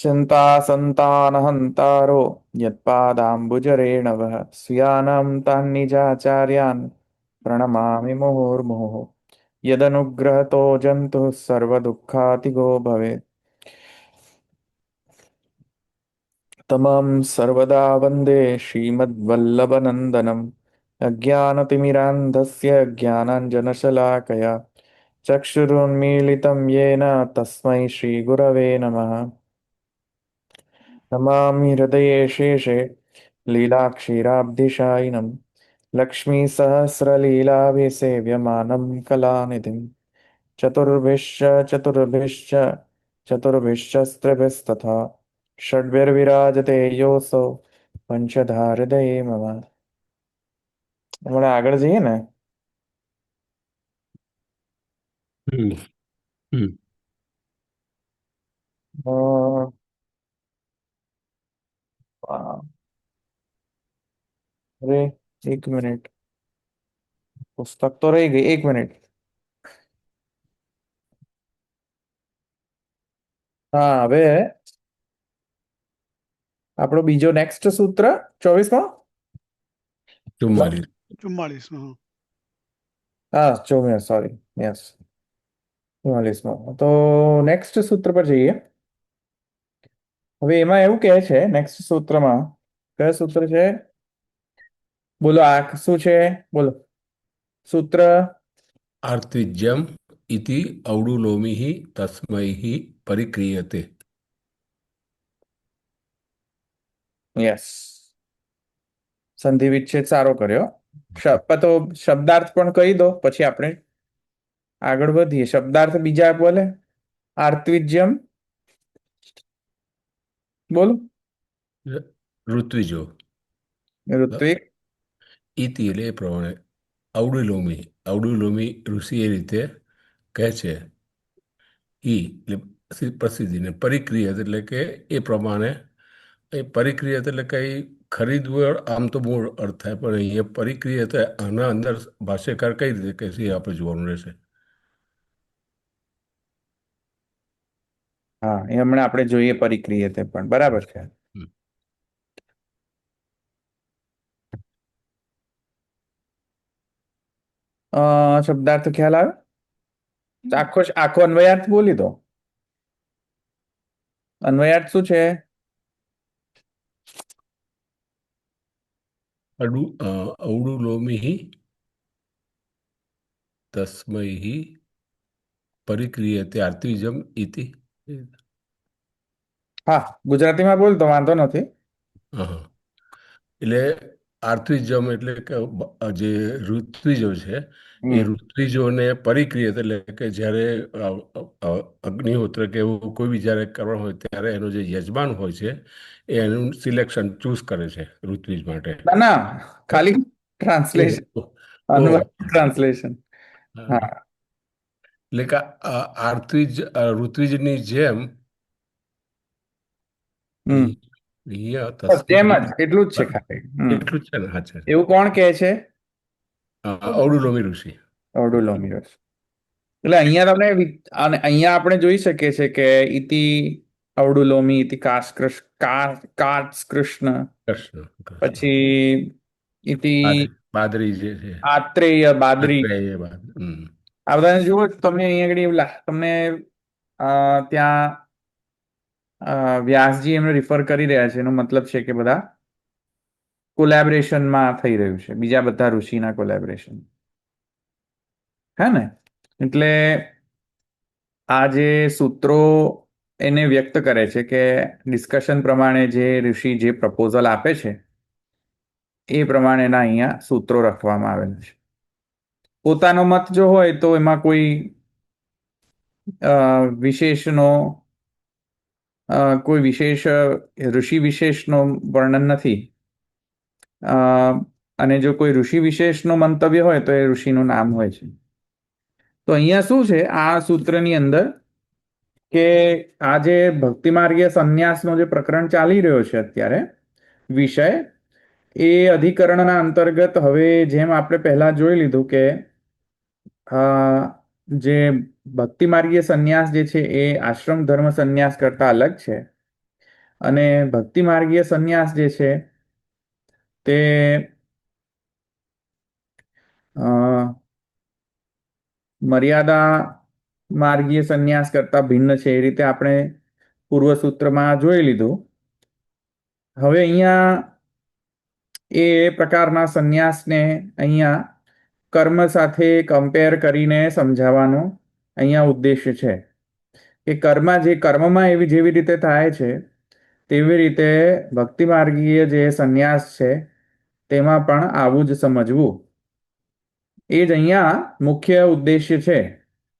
चिन्तासन्तानहन्तारो यत्पादाम्बुजरेणवः स्वीयानां तान्निजाचार्यान् प्रणमामि मुहुर्मुहुः यदनुग्रहतो जन्तुः सर्वदुःखातिगो भवेत् तमं सर्वदा वन्दे श्रीमद्वल्लभनन्दनम् अज्ञानतिमिरान्धस्य ज्ञानाञ्जनशलाकया चक्षुरुन्मीलितं येन तस्मै श्रीगुरवे नमः नमामि हृदये शेषे लीलाक्षीराब्धिशायिनं लक्ष्मीसहस्रलीलाभिसेव्यमानं कलानिधिं चतुर्भिश्च चतुर्भिश्च चतुर्भिश्चस्त्रिभिस्तथा षड्भिर्विराजते योऽसौ પંચધા હૃદયે મમ હમણાં આગળ જઈએ ને हम्म हम्म અ, અરે એક મિનિટ પુસ્તક તો રહી ગઈ એક મિનિટ હા હવે આપણો બીજો નેક્સ્ટ સૂત્ર 24મો 44 44 હા 24 સોરી યસ 44મો તો નેક્સ્ટ સૂત્ર પર જઈએ હવે એમાં એવું કહે છે નેક્સ્ટ સૂત્રમાં કયું સૂત્ર છે બોલો આ શું છે બોલો સૂત્ર आर्तिज्यम इति औडुलोमिः तस्मैः परिक्रियते। યસ સંધિ વિચ્છેદ સારો કર્યો તો શબ્દાર્થ પણ કહી દો પછી આપણે આગળ વધીએ શબ્દાર્થ બીજા બોલે આર્તવિજ્યમ બોલો ઋત્વિજો ઋત્વિક ઇતિ એટલે એ પ્રમાણે ઔડુલોમી ઋષિ એ રીતે કહે છે. એટલે પ્રસિદ્ધિને પરિક્રિયત એટલે કે એ પ્રમાણે એ પરિક્રિયત એટલે કંઈ ખરીદવું આમ તો મૂળ અર્થ થાય પણ અહીંયા પરિક્રિયત આના અંદર ભાષ્યકાર કઈ રીતે કહે છે એ આપણે જોવાનું રહેશે. હા એ હમણાં આપણે જોઈએ પરિક્રિયતે પણ બરાબર છે શબ્દાર્થ ખ્યાલ આવે આખો આખો અન્વયાર્થ બોલી દો અન્વયાર્થ શું છે ઔડુલોમિः તસ્મૈः પરિક્રિયતે આર્તિજમ ઇતિ. હા ગુજરાતીમાં બોલ તો વાંધો નથી હા એટલે આર્થિજમ એટલે કે જે ઋત્વિજો છે એ ઋત્વિજોને પરિક્રિયત એટલે કે જ્યારે અગ્નિહોત્ર કે એવું કોઈ બી જ્યારે કરવાનું હોય ત્યારે એનો જે યજમાન હોય છે એ એનું સિલેક્શન ચૂઝ કરે છે ઋત્વિજ માટે. ના ના ખાલી ટ્રાન્સલેશન અન્વય ટ્રાન્સલેશન હા એટલે કે ઋત્વિજની જેમ અહીંયા બસ જેમ તસ્મૈ જ એટલું જ છે ખાલી એટલું જ છે ને. હા એવું કોણ કહે છે ઔડુલોમી ઋષિ. ઓડુલોમિરસ એટલે અહીંયા તમને અને અહીંયા આપણે જોઈ શકીએ છીએ કે ઇતિ અવડુલોમી ઇતિ કાટ્સ કૃષ્ણ કૃષ્ણ પછી ઇતિ બાદરી જે છે આત્રેય બાદરી આત્રેય બાદ. આ બધાને જુઓ તમને અહીંયા આગળ તમને ત્યાં વ્યાસજી એમને રિફર કરી રહ્યા છે એનો મતલબ છે કે બધા કોલેબરેશનમાં થઈ રહ્યું છે બીજા બધા ઋષિના કોલેબરેશન હે ને એટલે આ જે સૂત્રો એને વ્યક્ત કરે છે કે ડિસ્કશન પ્રમાણે જે ઋષિ જે પ્રપોઝલ આપે છે એ પ્રમાણેના અહીંયા સૂત્રો રાખવામાં આવેલા છે પોતાનો મત જો હોય તો એમાં કોઈ વિશેષનો કોઈ વિશેષ ઋષિ વિશેષનો વર્ણન નથી અને જો કોઈ ઋષિ વિશેષનો મંતવ્ય હોય તો એ ઋષિનું નામ હોય છે તો અહીંયા શું છે આ સૂત્રની અંદર કે આ જે ભક્તિ માર્ગીય સંન્યાસનો જે પ્રકરણ ચાલી રહ્યો છે અત્યારે વિષય એ અધિકરણના અંતર્ગત હવે જેમ આપણે પહેલા જોઈ લીધું કે જે ભક્તિ માર્ગીય સંન્યાસ જે છે એ આશ્રમ ધર્મ સંન્યાસ કરતા અલગ છે અને ભક્તિ માર્ગીય સંન્યાસ જે છે તે અ, મર્યાદા માર્ગીય સંન્યાસ કરતા ભિન્ન છે એ રીતે આપણે પૂર્વ સૂત્રમાં જોઈ લીધું. હવે અહીંયા એ પ્રકારના સંન્યાસને અહીંયા કર્મ સાથે કમ્પેર કરીને સમજાવવાનો અહીંયા ઉદ્દેશ્ય છે કે કર્મમાં એવી જેવી રીતે થાય છે તેવી રીતે ભક્તિ માર્ગીય જે સંન્યાસ છે તેમાં પણ આવું જ સમજવું, એ જ અહીંયા મુખ્ય ઉદ્દેશ્ય છે.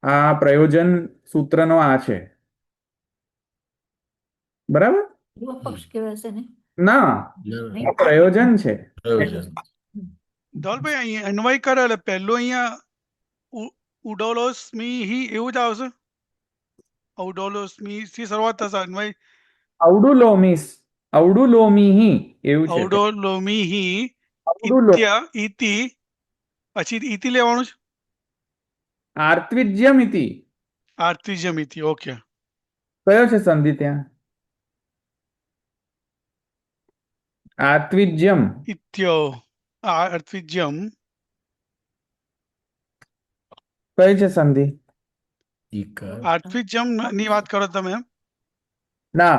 આ પ્રયોજન સૂત્રનો આ છે. બરાબર? પૂર્વ પક્ષ કહેવાય છે ને. ના, આ પ્રયોજન છે. પ્રયોજન. ધવલભાઈ અહીં અન્વય કરે એટલે પહેલું અહીંયા ઉડોલોસ્મી હી એવું જ આવશે. ઔડોલોસ્મી થી શરૂઆત થશે અન્વય. ઔડુલોમીહી એવું છે. ઔડોલોમી હી ઔડુલો ઇત્યા ઇતિ પછી ઇતિ લેવાનું છે. આર્ત્વિજ્યમ ઇતિ આર્તિજમ ઇતિ. ઓકે. કયો છે સંધિ ત્યાં? આર્ત્વિજ્યમ. ઇત્યો આર્તિજમ કઈ છે સંધિ? ઈકાર. આર્તિજમ ની વાત કરો તમે એમ. ના,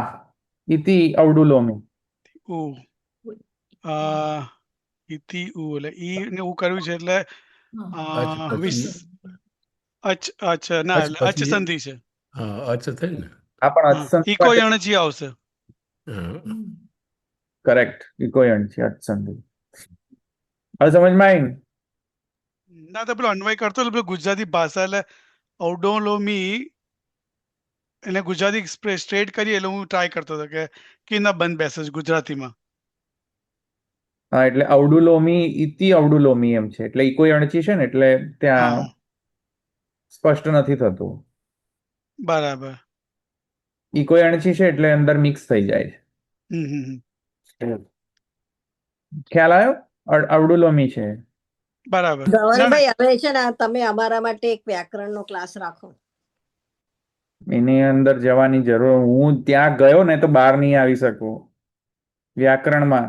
ઇતિ ઔડુલોમી. ઉ ઇતિ ઉ એટલે ઈ ને ઉ કર્યું છે એટલે અચ વિસ પછી અચ્છા ના અચ એટલે અચ પછી સંધિ છે. હા અચ થઈ ને. આ પણ હા, અચસંધિ ઇકો યણજી આવશે. હા. કરેક્ટ. ઇકોયણ છે અચસંધિ. હવે સમજમાં આવી? ના તો પેલો અન્વય કરતો એટલે પેલું ગુજરાતી ભાષા એટલે ઔડોલોમી એટલે ગુજરાતી સ્ટ્રેટ કરીએ એટલે હું ટ્રાય કરતો હતો કે ના બંધ બેસે છે ગુજરાતીમાં. હા, એટલે ઔડુલોમી ઇતિ ઔડુલોમી એમ છે. એટલે ઇકોયણચી છે ને એટલે હા ત્યાં હા સ્પષ્ટ નથી થતું. બરાબર. ઇકોયણચી છે એટલે અંદર મિક્સ થઈ જાય હમ હમ હમ. છે. ખ્યાલ આવ્યો? ઔડુલોમી છે. બરાબર. ના ના ધવલભાઈ હવે છે ને તમે અમારા માટે એક વ્યાકરણનો ક્લાસ રાખો. એની અંદર જવાની જરૂર, હું ત્યાં ગયો ને તો બહાર નહીં આવી શકું. વ્યાકરણમાં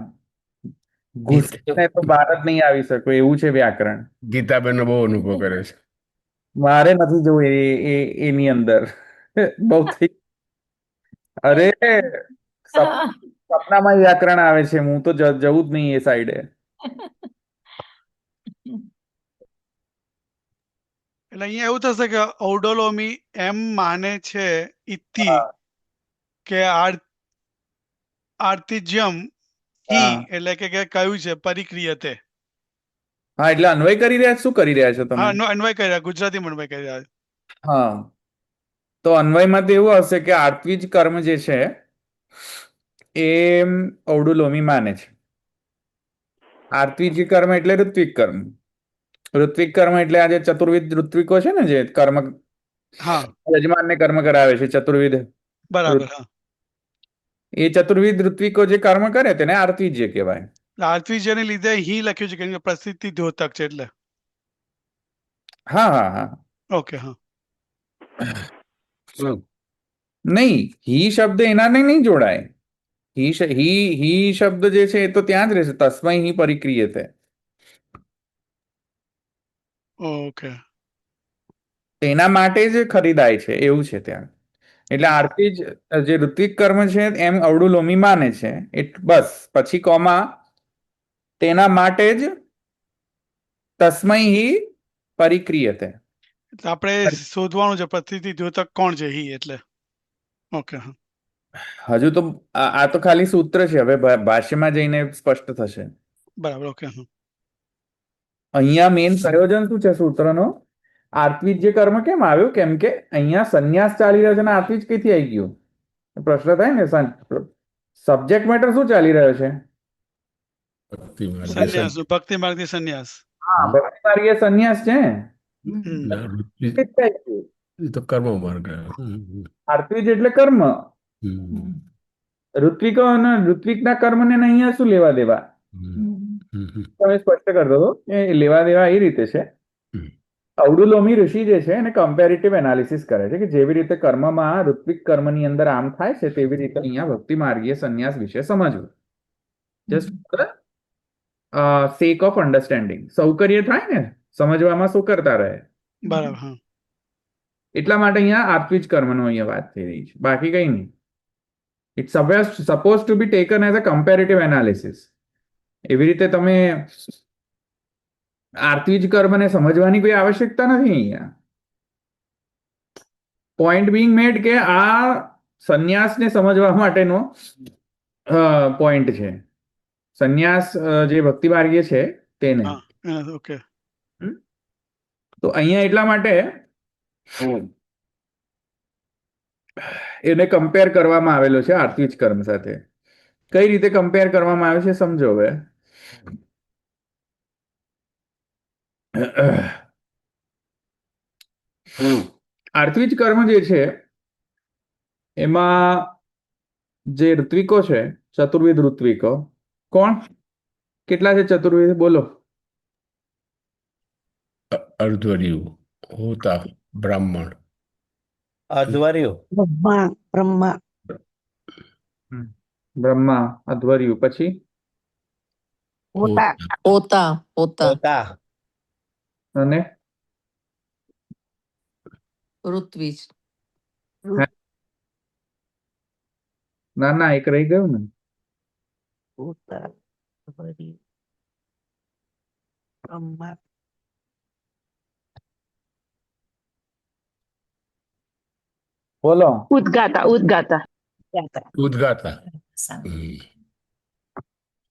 ઘૂસીને તો બહાર જ નહીં આવી શકું, એવું છે વ્યાકરણ. ગીતાબેનનો બહુ અનુભવ કરે છે. મારે નથી જવું એની અંદર. બહુ થઈ. અરે સપનામાં વ્યાકરણ આવે છે, હું તો જવું જ નહીં એ સાઈડે. એટલે અહીંયા એવું થશે કે ઔડોલોમી એમ માને છે ઇતિ કે આર્તિજ્યમ હી હા. એટલે કે કયું છે પરિક્રિયતે. હા, એટલે અન્વય કરી રહ્યા છો? શું કરી રહ્યા છો તમે? હા અન્વય કરી રહ્યા ગુજરાતીમાં અન્વય કરી રહ્યા. હા, તો અન્વયમાં તો એવું હશે કે આર્ત્વિજ કર્મ જે છે એ ઔડુલોમી માને છે. આર્ત્વિજ કર્મ એટલે ઋત્વિક કર્મ. ઋત્વિક કર્મ એટલે આ જે ચતુર્વિધ ઋત્વિકો છે ને, જે કર્મ હા યજમાનને કર્મ કરાવે છે, ચતુર્વિધ બરાબર. હા એ ચતુર્વિધ ઋત્વિકો જે કર્મ કરે તેને આર્ત્વિજ્ય કહેવાય. આર્તિજ્યને લીધે હી લખ્યું છે કેમ કે પ્રસિદ્ધિ દ્યોતક છે એટલે. હા હા હા. ઓકે. હા નહીં, હી શબ્દ એનાને નહીં જોડાય. હી શબ્દ જે છે એ તો ત્યાં જ રહેશે. તસ્મૈ હી પરિક્રિયતે. ઓકે. તેના માટે જ ખરીદાય છે એવું છે ત્યાં. એટલે આરતી જ જે ઋત્વિક કર્મ છે એમ અવડુલોમી માને છે. બસ પછી કોમા તેના માટે જ તસ્મૈ હી પરિક્રિયતે. એટલે આપણે શોધવાનું છે પ્રસિદ્ધિ દ્યોતક કોણ છે હી એટલે. ઓકે. હા હજુ તો આ તો ખાલી સૂત્ર છે, હવે ભાષ્યમાં જઈને સ્પષ્ટ થશે. બરાબર. ઓકે. હા અહીંયા મેઇન પ્રયોજન શું છે સૂત્રનો? આર્ત્વિજ જે કર્મ કેમ આવ્યું? કેમ કે અહીંયા સંન્યાસ ચાલી રહ્યો છે અને આર્ત્વિજ કઈથી આવી ગયું? પ્રશ્ન થાય ને. સબ્જેક્ટ મેટર શું ચાલી રહ્યો છે? ભક્તિ માર્ગે સંન્યાસ ભક્તિ માર્ગથી સંન્યાસ. હા, ભક્તિ માર્ગીય સંન્યાસ છે. હમ. એ તો કર્મ માર્ગ. આર્ત્વિજ એટલે કર્મ. ઋત્વિકો અને ઋત્વિકના કર્મને અહીંયા શું લેવા દેવા? તમે સ્પષ્ટ કરી દો કે લેવા દેવા એ રીતે છે અવડુલોમી ઋષિ જે છે એને કમ્પેરેટિવ એનાલિસિસ કરે છે કે જેવી રીતે કર્મમાં ઋત્વિક કર્મની અંદર આમ થાય છે તેવી રીતે અહીંયા ભક્તિ માર્ગીય સંન્યાસ વિશે સમજવું. જસ્ટ સેક ઓફ અન્ડરસ્ટેન્ડિંગ, સૌકર્ય થાય ને સમજવામાં, શું કરતા રહે. બરાબર, હા. એટલા માટે અહીંયા આત્વિજ કર્મનો અહીંયા વાત થઈ રહી છે, બાકી કઈ નહીં. It's suppose to be taken as a comparative analysis. એવી રીતે તમે આત્વિજ કર્મને સમજવાની કોઈ આવશ્યકતા નથી અહીંયા. પોઈન્ટ બિંગ મેડ કે આ સંન્યાસને સમજવા માટેનો પોઈન્ટ છે. સંન્યાસ જે ભક્તિ માર્ગીય છે તેને. હા, ઓકે. તો અહીંયા એટલા માટે એને કમ્પેર કરવામાં આવેલો છે આત્વિજ કર્મ સાથે. કઈ રીતે કમ્પેર કરવામાં આવે છે સમજો હવે. આત્વિજ કર્મ જે છે એમાં જે ઋત્વિકો છે, ચતુર્વિધ ઋત્વિકો, કોણ કેટલા છે ચતુર્વિધ બોલો? અર્ધ્વર્યુ, હોતા, બ્રાહ્મણ, અધ્વર્યુ, બ્રહ્મા, અધ્વર્યુ, પછી હોતા, પોતા પોતા, અને ઋત્વિજ. ના ના એક રહી ગયું ને. બોલો. ઉદ્ગાતા ઉદ્ગાતા.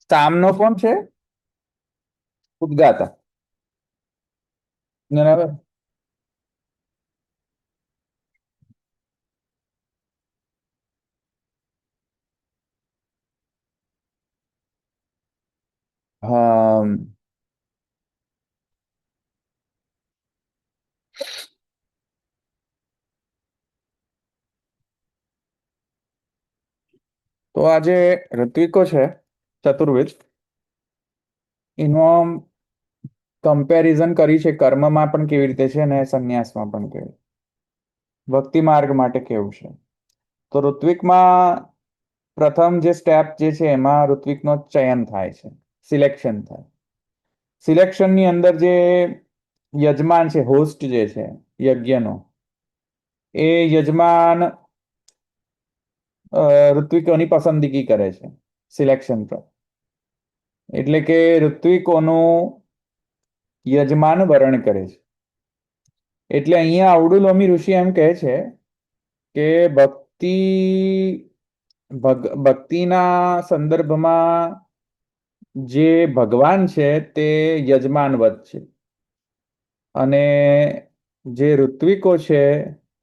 સામનો કોણ છે? ઉદ્ગાતા. બરાબર. હા, તો આ જે ઋત્વિકો છે ચતુર્વિધ, એનો કમ્પેરિઝન કરી છે કર્મમાં પણ કેવી રીતે છે અને સંન્યાસમાં પણ કેવી, ભક્તિ માર્ગ માટે કેવું છે. તો ઋત્વિકમાં પ્રથમ જે સ્ટેપ જે છે એમાં ઋત્વિકનો ચયન થાય છે, સિલેક્શન થાય. સિલેક્શનની અંદર જે યજમાન છે, હોસ્ટ જે છે યજ્ઞનો, એ યજમાન ઋત્વિકોની પસંદગી કરે છે સિલેક્શન પર. એટલે કે ઋત્વિકોનું યજમાન વરણ કરે છે. એટલે અહીંયા અવડુલોમી ઋષિ એમ કહે છે કે ભક્તિના સંદર્ભમાં જે ભગવાન છે તે યજમાનવત છે અને જે ઋત્વિકો છે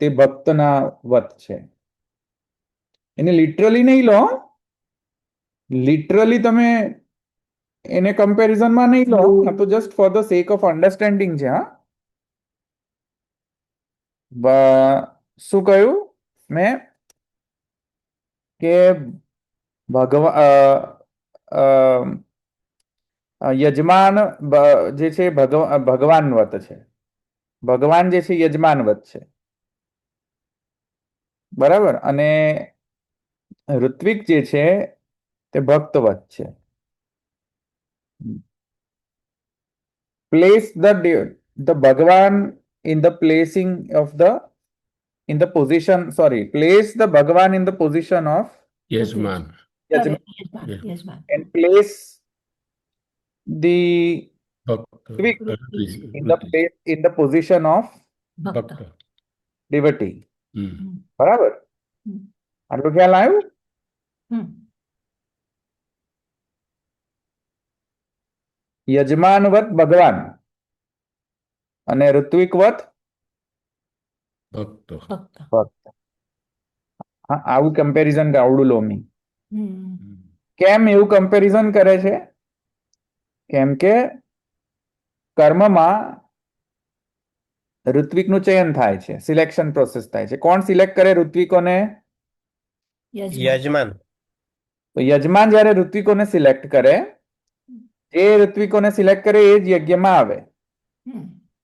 તે ભક્તના વત છે. એને લિટરલી નહીં લો, લિટરલી તમે એને કમ્પેરિઝનમાં નહીં લો, આ તો just for the sec of understanding છે. હા, શું કહ્યું મેં કે યજમાન જે છે ભગવાનવત છે, ભગવાન જે છે યજમાનવત છે, બરાબર, અને ઋત્વિક જે છે તે ભક્તવત છે. Place the Bhagavan in the placing of the in the position, sorry, place the Bhagavan in the position of યજમાન, Yajman and place the ભક્ત, in the position of ભક્ત. devotee. હમ. બરાબર, આટલું ખ્યાલ આવ્યું? યજમાનવત ભગવાન અને ઋત્વિકવત ભક્તો. ભક્ત. હા, આવું કમ્પેરિઝન આવડું લોમી. કેમ એવું કમ્પેરિઝન કરે છે? કેમ કે કર્મમાં ઋત્વિકનું ચયન થાય છે, સિલેક્શન પ્રોસેસ થાય છે. કોણ સિલેક્ટ કરે ઋત્વિકોને? યજમાન, તો યજમાન જ્યારે ઋત્વિકોને સિલેક્ટ કરે, જે ઋત્વિકોને સિલેક્ટ કરે એ જ યજ્ઞમાં આવે.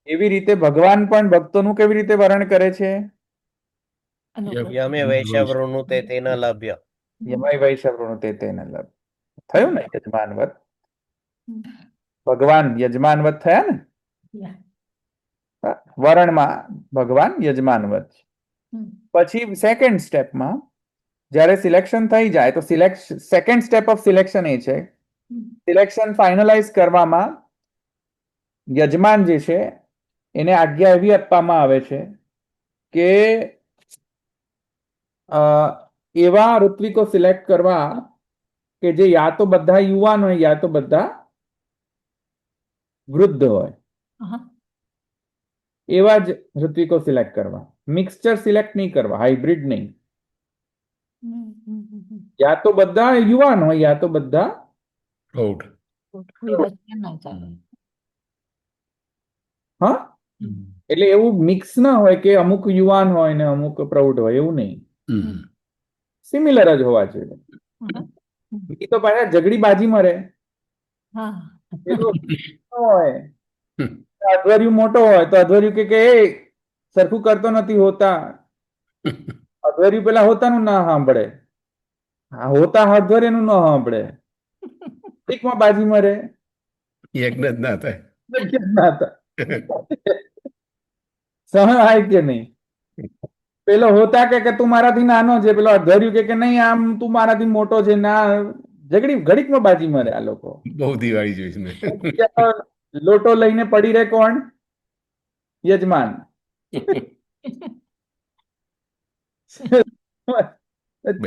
એવી રીતે ભગવાન પણ ભક્તોનું કેવી રીતે વર્ણન કરે છે? યમે વૈશ્યવૃણું તે તેન લભ્ય. યમય વૈશ્યવૃણું તે તેન લભ્ય. થયું ને યજમાનવત? ભગવાન યજમાનવત થયા ને? વરણમાં ભગવાન યજમાનવત છે. પછી સેકન્ડ સ્ટેપમાં જ્યારે સિલેક્શન થઈ જાય તો સેકન્ડ સ્ટેપ ઓફ સિલેક્શન એ છે, સિલેક્શન ફાઇનલાઇઝ કરવામાં યજમાન જે છે એને આજ્ઞા એવી આપવામાં આવે છે કે એવા ઋત્વિકો સિલેક્ટ કરવા કે જે યા તો બધા યુવાન હોય યા તો બધા વૃદ્ધ હોય, એવા જ ઋત્વિકો સિલેક્ટ કરવા. મિક્સચર સિલેક્ટ નહીં કરવા, હાઇબ્રિડ નહીં. યા તો બધા યુવાન હોય યા તો બધા પ્રૌઢ. હા, એટલે એવું મિક્સ ના હોય કે અમુક યુવાન હોય ને અમુક પ્રૌઢ હોય, એવું નહીં. સિમિલર જ હોવા જોઈએ. એ તો પાછા ઝઘડી બાજી મરે. હોય અધવર્યું મોટો હોય તો અધવર્યું કે એ સરખું કરતો નથી હોતા, અધવર્યું પેલા હોતાનું ના સાંભળે, હોતા અધવર્યનું ના સાંભળે, એકમાં બાજી મરે. યજ્ઞ જ ના થાય. સહન થાય કે નહીં? પેલો હોતા કે તું મારાથી નાનો છે, પેલો અધર્યું કે નહીં આમ તું મારાથી મોટો છે, ના ઝઘડી ઘડીકમાં બાજી મરે આ લોકો. બહુ દિવાળી જોઈશ મેં. લોટો લઈને પડી રહે કોણ? યજમાન.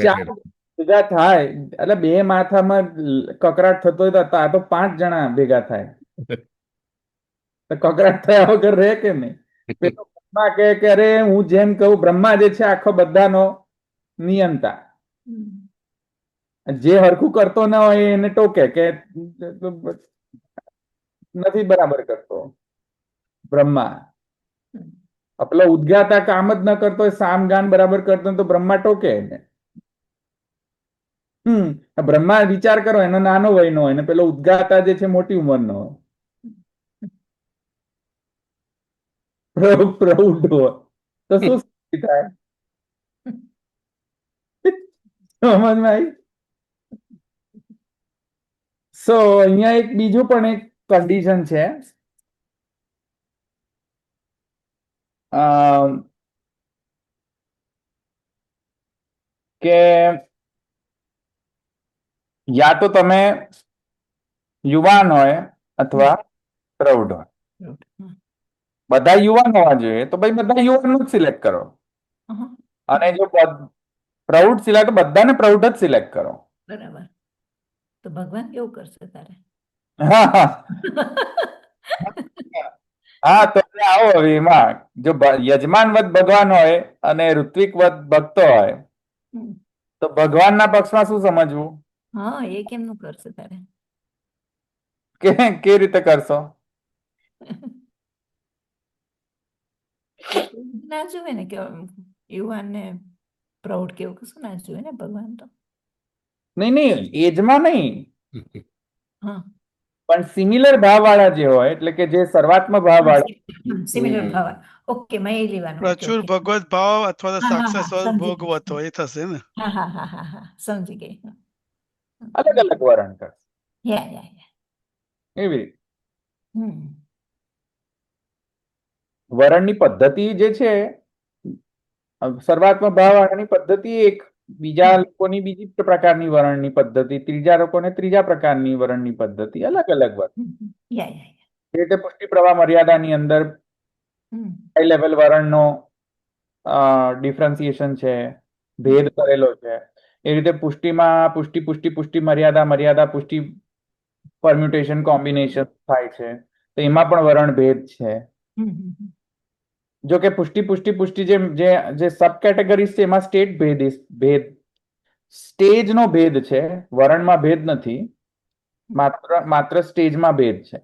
ચાર ભેગા થાય એટલે બે માથામાં કકરાટ થતો હોય તો આ તો 5 જણા ભેગા થાય તો કકરાટ થયા વગર રહે કે નહીં? પેલો બ્રહ્મા કહે કે અરે હું જેમ કહું, બ્રહ્મા જે છે આખો બધાનો નિયંતા, જે હરખું કરતો ના હોય એને ટોકે કે નથી બરાબર કરતો. બ્રહ્મા પેલો ઉદ્ગાતા કામ જ ન કરતો હોય, સામ ગાન બરાબર કરતો હોય તો બ્રહ્મા ટોકે એને. બ્રહ્મા વિચાર કરો એનો નાનો વયનો હોય ને પેલો ઉદ્ગાતા જે છે મોટી ઉંમરનો હોય, પ્રૌઢ હોય તો શું થાય? સમજમાં આવી? સો અહીંયા એક બીજું પણ એક કન્ડિશન છે, કે યા તો તમે યુવાન હોય અથવા પ્રૌઢ હોય. બધા યુવાન હોવા જોઈએ તો ભાઈ બધા યુવાનનું જ સિલેક્ટ કરો, અને જો પ્રૌઢ સિલેક્ટ બધાને પ્રૌઢ જ સિલેક્ટ કરો. બરાબર. તો ભગવાન કેવું કરશે તારે? હા તો આવો હવે એમાં જો યજમાનવત ભગવાન હોય અને ઋત્વિકવત ભક્તો હોય તો ભગવાનના પક્ષમાં શું સમજવું? હા, એ કેમનું કરશે તારે? કે રીતે કરશો? ના જોવે ને કે યુવાન ને પ્રૌઢ કેવું કશું ના જોવે ને ભગવાન તો. નહીં એજમાં નહીં, હા, પણ સિમિલર ભાવ વાળા જે હોય, એટલે કે જે શરૂઆતમાં ભાવ વાળા. સિમિલર ભાવ. ઓકે, મેં એ લેવાનું. પ્રચુર ભગવત ભાવ અથવા તો હા, હા, સાક્ષાત હા, સમજી ભોગવત ગઈ. હોય એ થશે ને. હા હા હા હા હા, સમજી ગઈ. અલગ અલગ વરણ કરશે યા એવી રીતે. હમ. વરણની પદ્ધતિ જે છે, શરૂઆતમાં ભાવ વાળાની પદ્ધતિ એક, બીજા લોકોની બીજી પ્રકારની વરણની પદ્ધતિ, ત્રીજા લોકોને ત્રીજા પ્રકારની વરણની પદ્ધતિ, અલગ અલગ વરણ. યા એ રીતે પુષ્ટિ પ્રવાહ મર્યાદાની અંદર હાઈ લેવલ વરણનો ડિફરન્સિએશન છે, ભેદ કરેલો છે. એ રીતે પુષ્ટિમાં પુષ્ટિ પુષ્ટિ પુષ્ટિ મર્યાદા મર્યાદા પુષ્ટિ પરમ્યુટેશન કોમ્બિનેશન થાય છે, તો એમાં પણ વરણ ભેદ છે. જો કે પુષ્ટિ પુષ્ટિ પુષ્ટિ જે સબ કેટેગરીઝ છે એમાં ભેદ સ્ટેજનો ભેદ છે, વરણમાં ભેદ નથી, માત્ર સ્ટેજમાં ભેદ છે.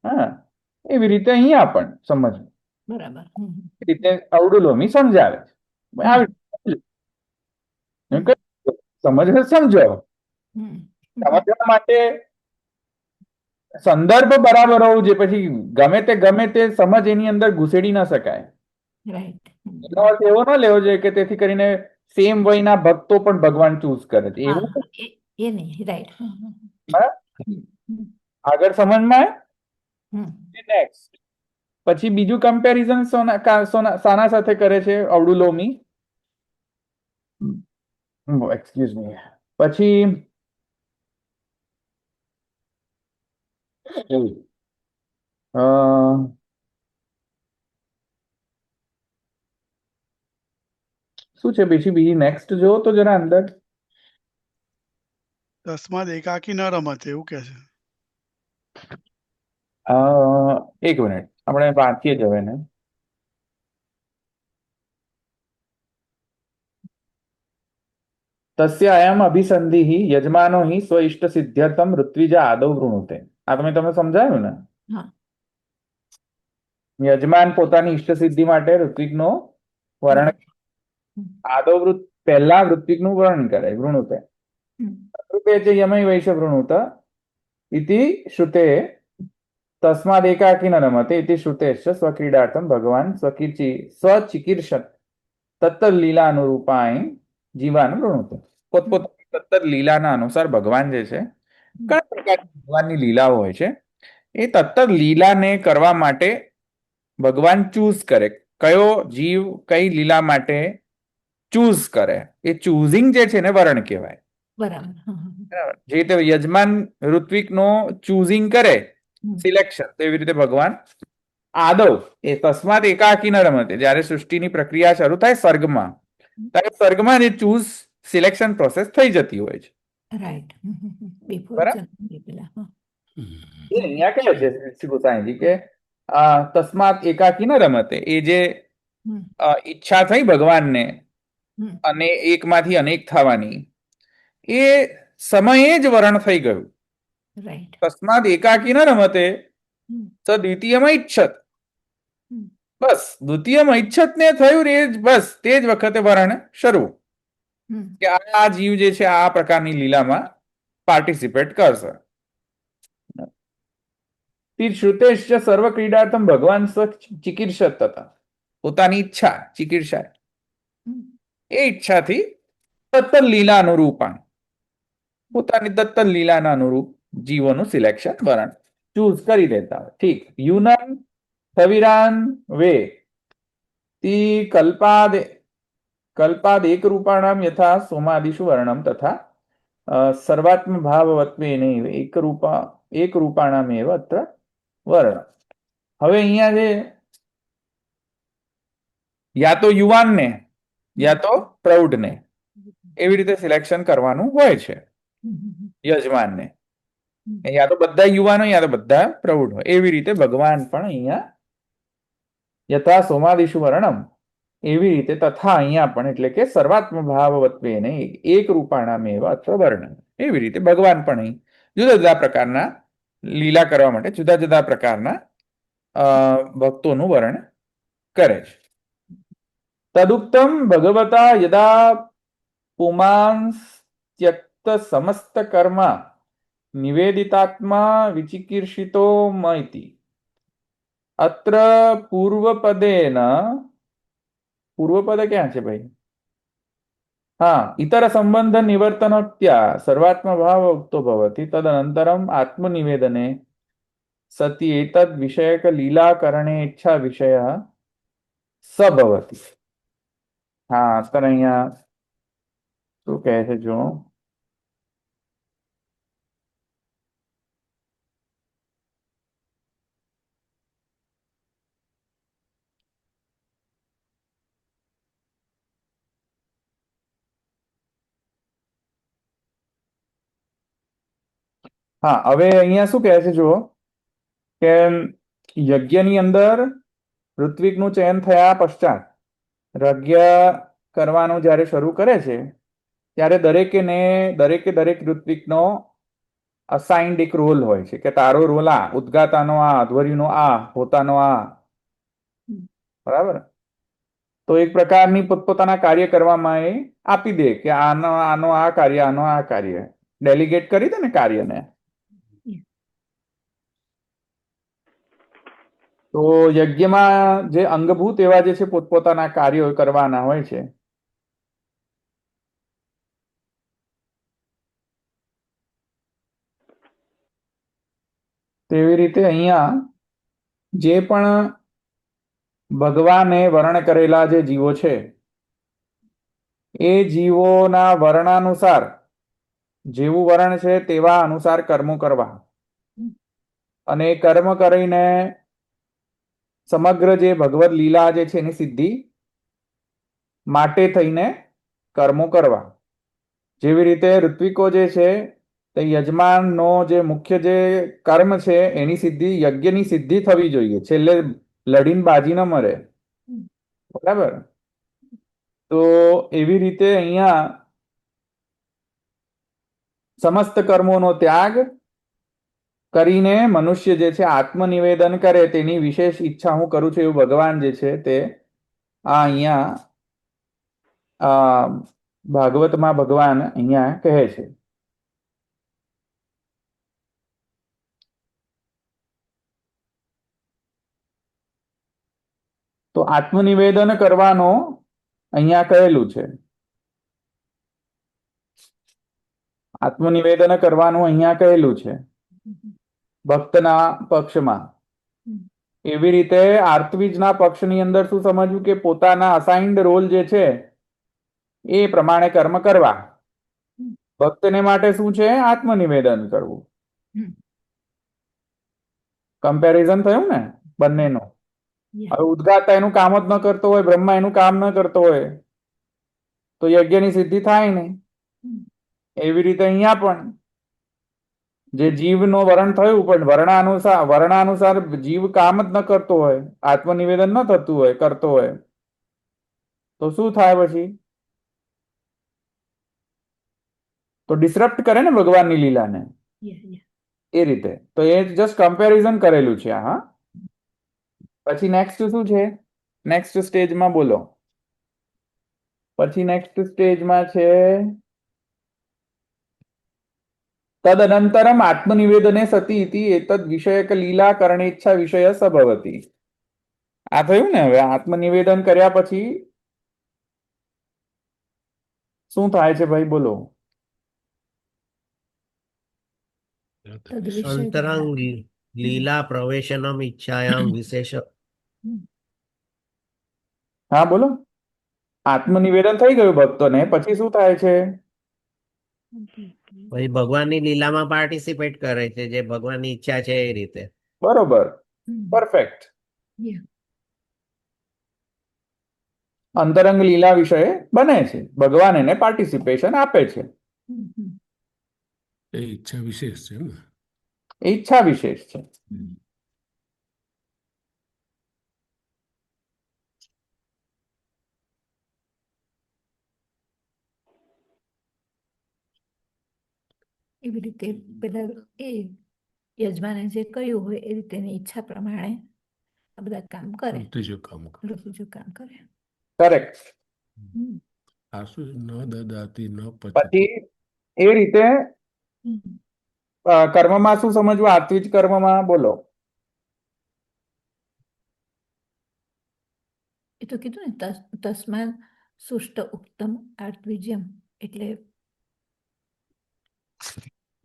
હા, એવી રીતે અહીંયા પણ સમજવું. બરાબર. એ રીતે અવડુલોમી સમજાવે છે. સમજો. સમજવા માટે સંદર્ભ બરાબર હોવું જોઈએ, પછી ગમે તે સમજ એની અંદર ઘુસેડી ન શકાય. રાઈટ. એનો અર્થ એવો ન લેવો જોઈએ કે તેથી કરીને સેમ વયના ભક્તો પણ ભગવાન ચૂઝ કરે છે, હા એવું હા એ નહીં. રાઈટ. હા? આગળ સમજમાં નેક્સ્ટ પછી બીજું કમ્પેરિઝન શાના સાથે કરે છે અવડુલોમી, એક્સક્યુઝ મી, પછી અ, શું છે બીજી નેક્સ્ટ જો તો જરા અંદર. તસ્માદ એકાકી ન રમત એવું કે છે. અ, એક મિનિટ આપણે વાંચીએ જ હવે ને. તસ્ય અયમ અભિસંધિ યજમાનો હિ સ્વ ઇષ્ટ સિદ્ધ્યર્થમ ઋત્વિજા આદૌ વૃણુતે. આ તમે સમજાયું ને? હા. યજમાન પોતાની ઇષ્ટ સિદ્ધિ માટે ઋત્વિકનો વર્ણન આદૌ પહેલા ઋત્વિકનું વર્ણન કરે વૃણુતે. ઋતે ચ યમૈ વૈશ વૃણુત ઇતિ શ્રુતે તસ્માદ એકાકી ન રમતે ઇતિ શ્રુતેશ્ચ સ્વક્રીડાર્થમ ભગવાન સ્વચિકીર્ષત તત્ત લીલા અનુરૂપાય જીવાન વૃણુતે. પોતપોતાની તત્ત લીલાના અનુસાર ભગવાન જે છે કયા પ્રકારની ભગવાનની લીલાઓ હોય છે એ તત્ત લીલાને કરવા માટે ભગવાન ચૂઝ કરે. કયો જીવ કઈ લીલા માટે ચૂઝ કરે, એ ચૂઝિંગ જે છે ને વરણ કહેવાય. બરાબર. બરાબર. જે રીતે યજમાન ઋત્વિકનો ચૂઝિંગ કરે સિલેક્શન, તેવી રીતે ભગવાન આદવ એ તસ્માત એકાકી ન રમતે, જ્યારે સૃષ્ટિની પ્રક્રિયા શરૂ થાય સર્ગમાં, ત્યારે સર્ગમાં જે ચૂઝ સિલેક્શન પ્રોસેસ થઈ જતી હોય છે. રાઈટ. બિફોર બરાબર. જન્મ પેલા. એ અહીંયા કહે છે શ્રી ગોસાઈજી કે તસ્માત એકાકી ન રમતે, એ જે ઈચ્છા થઈ ભગવાનને અને એકમાંથી અનેક થવાની, એ સમયે જ વરણ થઈ ગયું. રાઈટ. તસ્માદ એકાકી ન રમતે સ દ્વિતીયમાં ઈચ્છત. બસ દ્વિતીયમાં ઈચ્છત ને થયું એ જ, બસ તે જ વખતે વરણ શરૂ કે આ જીવ જે છે આ પ્રકારની લીલામાં પાર્ટિસિપેટ કરશે. શ્રુતેશ્ચ સર્વ ક્રીડાર્થમ ભગવાન સ્વ ચિકીર્ષત હતા. પોતાની ઈચ્છા ચિકીર્ષા, એ ઈચ્છાથી તત્ત લીલા અનુરૂપાણ, પોતાની દત્ત લીલાના અનુરૂપ જીવોનું સિલેક્શન વરણ ચૂઝ કરી દેતા હોય. ઠીક. યુનમ થવિરાન વે તી કલ્પાદ એક રૂપાણામ યથા સોમાદિષુ વર્ણમ તથા સર્વાત્મ ભાવવત્વેન એક રૂપાણામ એવ અત્ર વર્ણ. હવે અહીંયા જે યા તો યુવાનને યા તો પ્રૌઢને એવી રીતે સિલેક્શન કરવાનું હોય છે યજમાનને. યા તો બધા યુવાનો યા તો બધા પ્રૌઢ હોય. એવી રીતે ભગવાન પણ અહીંયા યથા સોમાદિષુ વર્ણમ, એવી રીતે તથા અહીંયા પણ, એટલે કે સર્વાત્મ ભાવવત્વેન એક રૂપાણામ એવ અત્ર વર્ણ, એવી રીતે ભગવાન પણ અહીં જુદા જુદા પ્રકારના લીલા કરવા માટે જુદા જુદા પ્રકારના ભક્તોનું વર્ણન કરે છે. તદુક્તમ ભગવતા યદા પુમાંસ ત્યક્ત સમસ્ત કર્મ નિવેદિતાત્મા વિચિકીર્ષિતો મૈતિ અત્ર પૂર્વપદેન, પૂર્વપદ ક્યાં છે ભાઈ? હા, ઇતર સંબંધ નિવર્તનોક્ત્યા સર્વાત્મ ભાવ ઉક્તો ભવતિ તદનંતરમ આત્મનિવેદને સતિ એતદ વિષયક લીલાકરણે ઈચ્છા વિષય સભવતિ. હા, અત્યારે અહીંયા શું કહે છે જો, હા હવે અહીંયા શું કહે છે જુઓ કે યજ્ઞની અંદર ઋત્વિકનું ચયન થયા પશ્ચાત યજ્ઞ કરવાનું જ્યારે શરૂ કરે છે ત્યારે દરેક ઋત્વિકનો અસાઇન્ડ એક રોલ હોય છે કે તારો રોલ આ, ઉદ્ગાતાનો આ, અધ્વર્યુનો આ, હોતાનો આ. બરાબર. તો એક પ્રકારની પોતપોતાના કાર્ય કરવામાં એ આપી દે કે આનો આ કાર્ય, આનો આ કાર્ય, ડેલિગેટ કરી દે ને કાર્યને. તો યજ્ઞમાં જે અંગભૂત એવા જે છે પોતપોતાના કાર્યો કરવાના હોય છે. તેવી રીતે અહીંયા જે પણ ભગવાને વર્ણ કરેલા જે જીવો છે એ જીવોના વર્ણાનુસાર જેવું વર્ણ છે તેવા અનુસાર કર્મો કરવા અને એ કર્મ કરીને સમગ્ર જે ભગવદ લીલા જે છે એની સિદ્ધિ માટે થઈને કર્મો કરવા. જેવી રીતે ઋત્વિકો જે છે તે યજમાનનો જે મુખ્ય જે કર્મ છે એની સિદ્ધિ, યજ્ઞની સિદ્ધિ થવી જોઈએ, છેલ્લે લડીને બાજી ન મરે. બરાબર? તો એવી રીતે અહીંયા સમસ્ત કર્મોનો ત્યાગ કરીને મનુષ્ય જે છે આત્મનિવેદન કરે તેની વિશેષ ઈચ્છા હું કરું છું એવું ભગવાન જે છે તે આ અહીંયા ભાગવતમાં ભગવાન અહીંયા કહે છે. તો આત્મનિવેદન કરવાનો અહીંયા કહેલું છે. આત્મનિવેદન કરવાનું અહીંયા કહેલું છે ભક્તના પક્ષમાં. એવી રીતે આર્તવીજના પક્ષની અંદર શું સમજવું કે પોતાના અસાઇન્ડ રોલ જે છે એ પ્રમાણે કર્મ કરવા. ભક્તને માટે શું છે? આત્મનિવેદન કરવું. કમ્પેરિઝન થયું ને બંનેનું. હવે ઉદ્ગાતા એનું કામ જ ન કરતો હોય, બ્રહ્મા એનું કામ ન કરતો હોય તો યજ્ઞની સિદ્ધિ થાય નહીં. એવી રીતે અહીંયા પણ જે જીવનો વર્ણ થયું પણ વર્ણાનુસાર જીવ કામ જ ન કરતો હોય, આત્મનિવેદન ન થતું હોય, કરતો હોય તો શું થાય પછી? તો ડિસરપ્ટ કરે ને ભગવાનની લીલાને. એ રીતે તો એ જસ્ટ કમ્પેરિઝન કરેલું છે. હા, પછી નેક્સ્ટ શું છે? નેક્સ્ટ સ્ટેજમાં બોલો. પછી નેક્સ્ટ સ્ટેજમાં છે તદનંતરમ આત્મનિવેદને સતી ઇતિ એતદ વિષયક લીલા કરણેચ્છા વિષય સભવતી. આ થયું ને. હવે આત્મનિવેદન કર્યા પછી શું થાય છે ભાઈ? બોલો. અંતરંગ લીલા પ્રવેશનમ ઈચ્છાયામ વિશેષ. હા બોલો. આત્મનિવેદન થઈ ગયું ભક્તોને, પછી શું થાય છે? પછી ભગવાનની લીલામાં પાર્ટિસિપેટ કરે છે, જે ભગવાનની ઈચ્છા છે એ રીતે. બરોબર, પરફેક્ટ. અંતરંગ લીલા વિષય બને છે, ભગવાન એને પાર્ટિસિપેશન આપે છે. એ ઈચ્છા વિશેષ છે ને. એ ઈચ્છા વિશેષ છે. એવી રીતે પેલા એ યજમાને જે કહ્યું હોય એ રીતે એની ઈચ્છા પ્રમાણે આ બધા કામ કરે, ત્રીજું કામ કરે. બીજું કામ કરે. કરેક્ટ. આ શું ન દદાતી ન પછી પચતી. એ રીતે કર્મમાં શું સમજવું? આત્વિજ કર્મમાં બોલો. એ તો કીધું ને તસ્માન સુષ્ટ ઉત્તમ આર્તવીજ્યમ, એટલે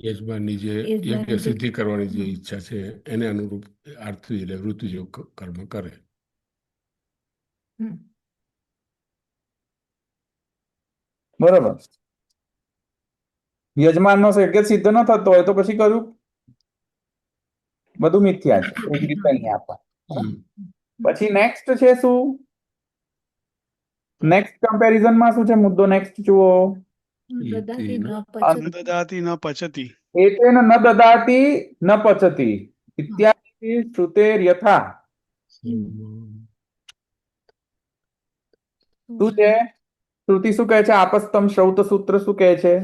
યજમાનની જે યજમાનની યજ્ઞ જે- સિદ્ધિ કરવાની જે ઈચ્છા છે એને અનુરૂપ આર્થવી એટલે વૃત્તિ જેવું કર્મ કરે. હમ, બરોબર. યજમાનનો યજ્ઞ સિદ્ધ ન થતો હોય તો પછી કરું બધું મિથ્યા છે. એ જ રીતે અહીંયા આપવા. હમ. પછી નેક્સ્ટ છે શું? નેક્સ્ટ કમ્પેરિઝનમાં શું છે મુદ્દો? નેક્સ્ટ જુઓ. દદાતી ન ન પચતી. ન દદાતી ન પચતી. એતેન ન દદાતિ ન પચતી ઇત્યાદિ શ્રુતેર્યથા. શું છે? શ્રુતિ શું કહે છે? આપસ્તમ શ્રૌત સૂત્ર શું કહે છે?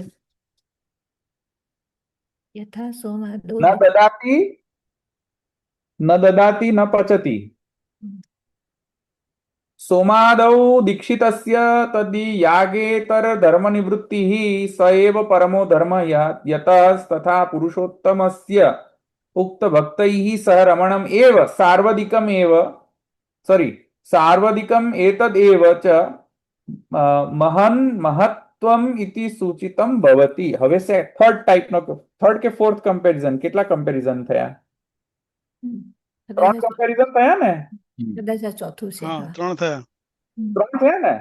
યથા સોમાદો ન દદાતિ ન પચતી. સોમાદૌ દીક્ષિતસ્ય તદી યાગેતર ધર્મ નિવૃત્તિઃ સ એવ પરમો ધર્મ યતઃ તથા પુરુષોત્તમસ્ય ઉક્ત ભક્તૈઃ સહ રમણમ એવ સાર્વદિકમ એવ સાર્વદિકમ એતદ એવ ચ મહન મહત્વમ ઇતિ સૂચિતમ ભવતિ. હવે થર્ડ કે ફોર્થ કમ્પેરિઝન, કેટલા કમ્પેરિઝન થયા? હમ. 3 કદાચ કમ્પેરિઝન થયા ને? કદાચ આ ચોથું છે. હા હા. 3 થયા. હમ. 3 થયા ને?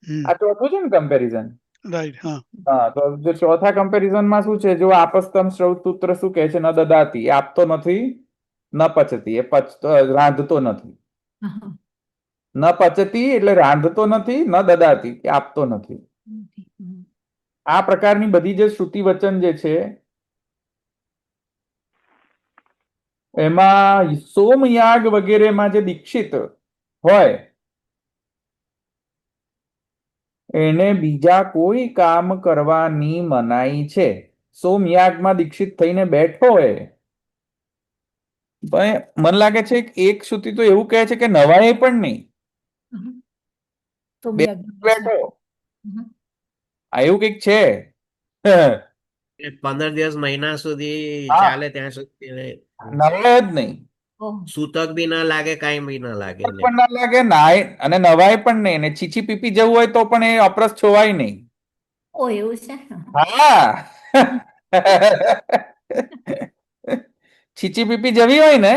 હમ આ ચોથું છે ને કમ્પેરિઝન? રાઈટ. હા હા, તો જો ચોથા કમ્પેરિઝનમાં શું છે, જો આપસ્તમ શ્રૌત સૂત્ર શું કહે છે? ન દદાતી, એ આપતો નથી. ન પચતી, એ રાંધતો નથી. હા. ન પચતી એટલે રાંધતો નથી, ન દદાતી એ આપતો નથી. હમ. આ પ્રકારની બધી જે શ્રુતિ વચન જે છે એમાં સોમયાગ વગેરેમાં જે દીક્ષિત હોય એને બીજા કોઈ કામ કરવાની મનાઈ છે. સોમયાગમાં દીક્ષિત થઈને બેઠો હોય, પણ મને લાગે છે એક શ્રુતિ તો એવું કહે છે કે નવાય પણ નહીં, તો બેઠો. આ એવું કંઈક છે. 15 દિવસ મહિના સુધી હા, ચાલે ત્યાં સુધી નવાય જ નહીં, સૂતક બી ના લાગે, કાંઈ બી ના લાગે ને. પણ ના લાગે, નાય અને નવાય પણ નહીં, અને છીછી પીપી જવું હોય તો પણ એ અપરસ છોવાય નહીં. ઓ એવું છે. હા. છીચી પીપી જવી હોય ને,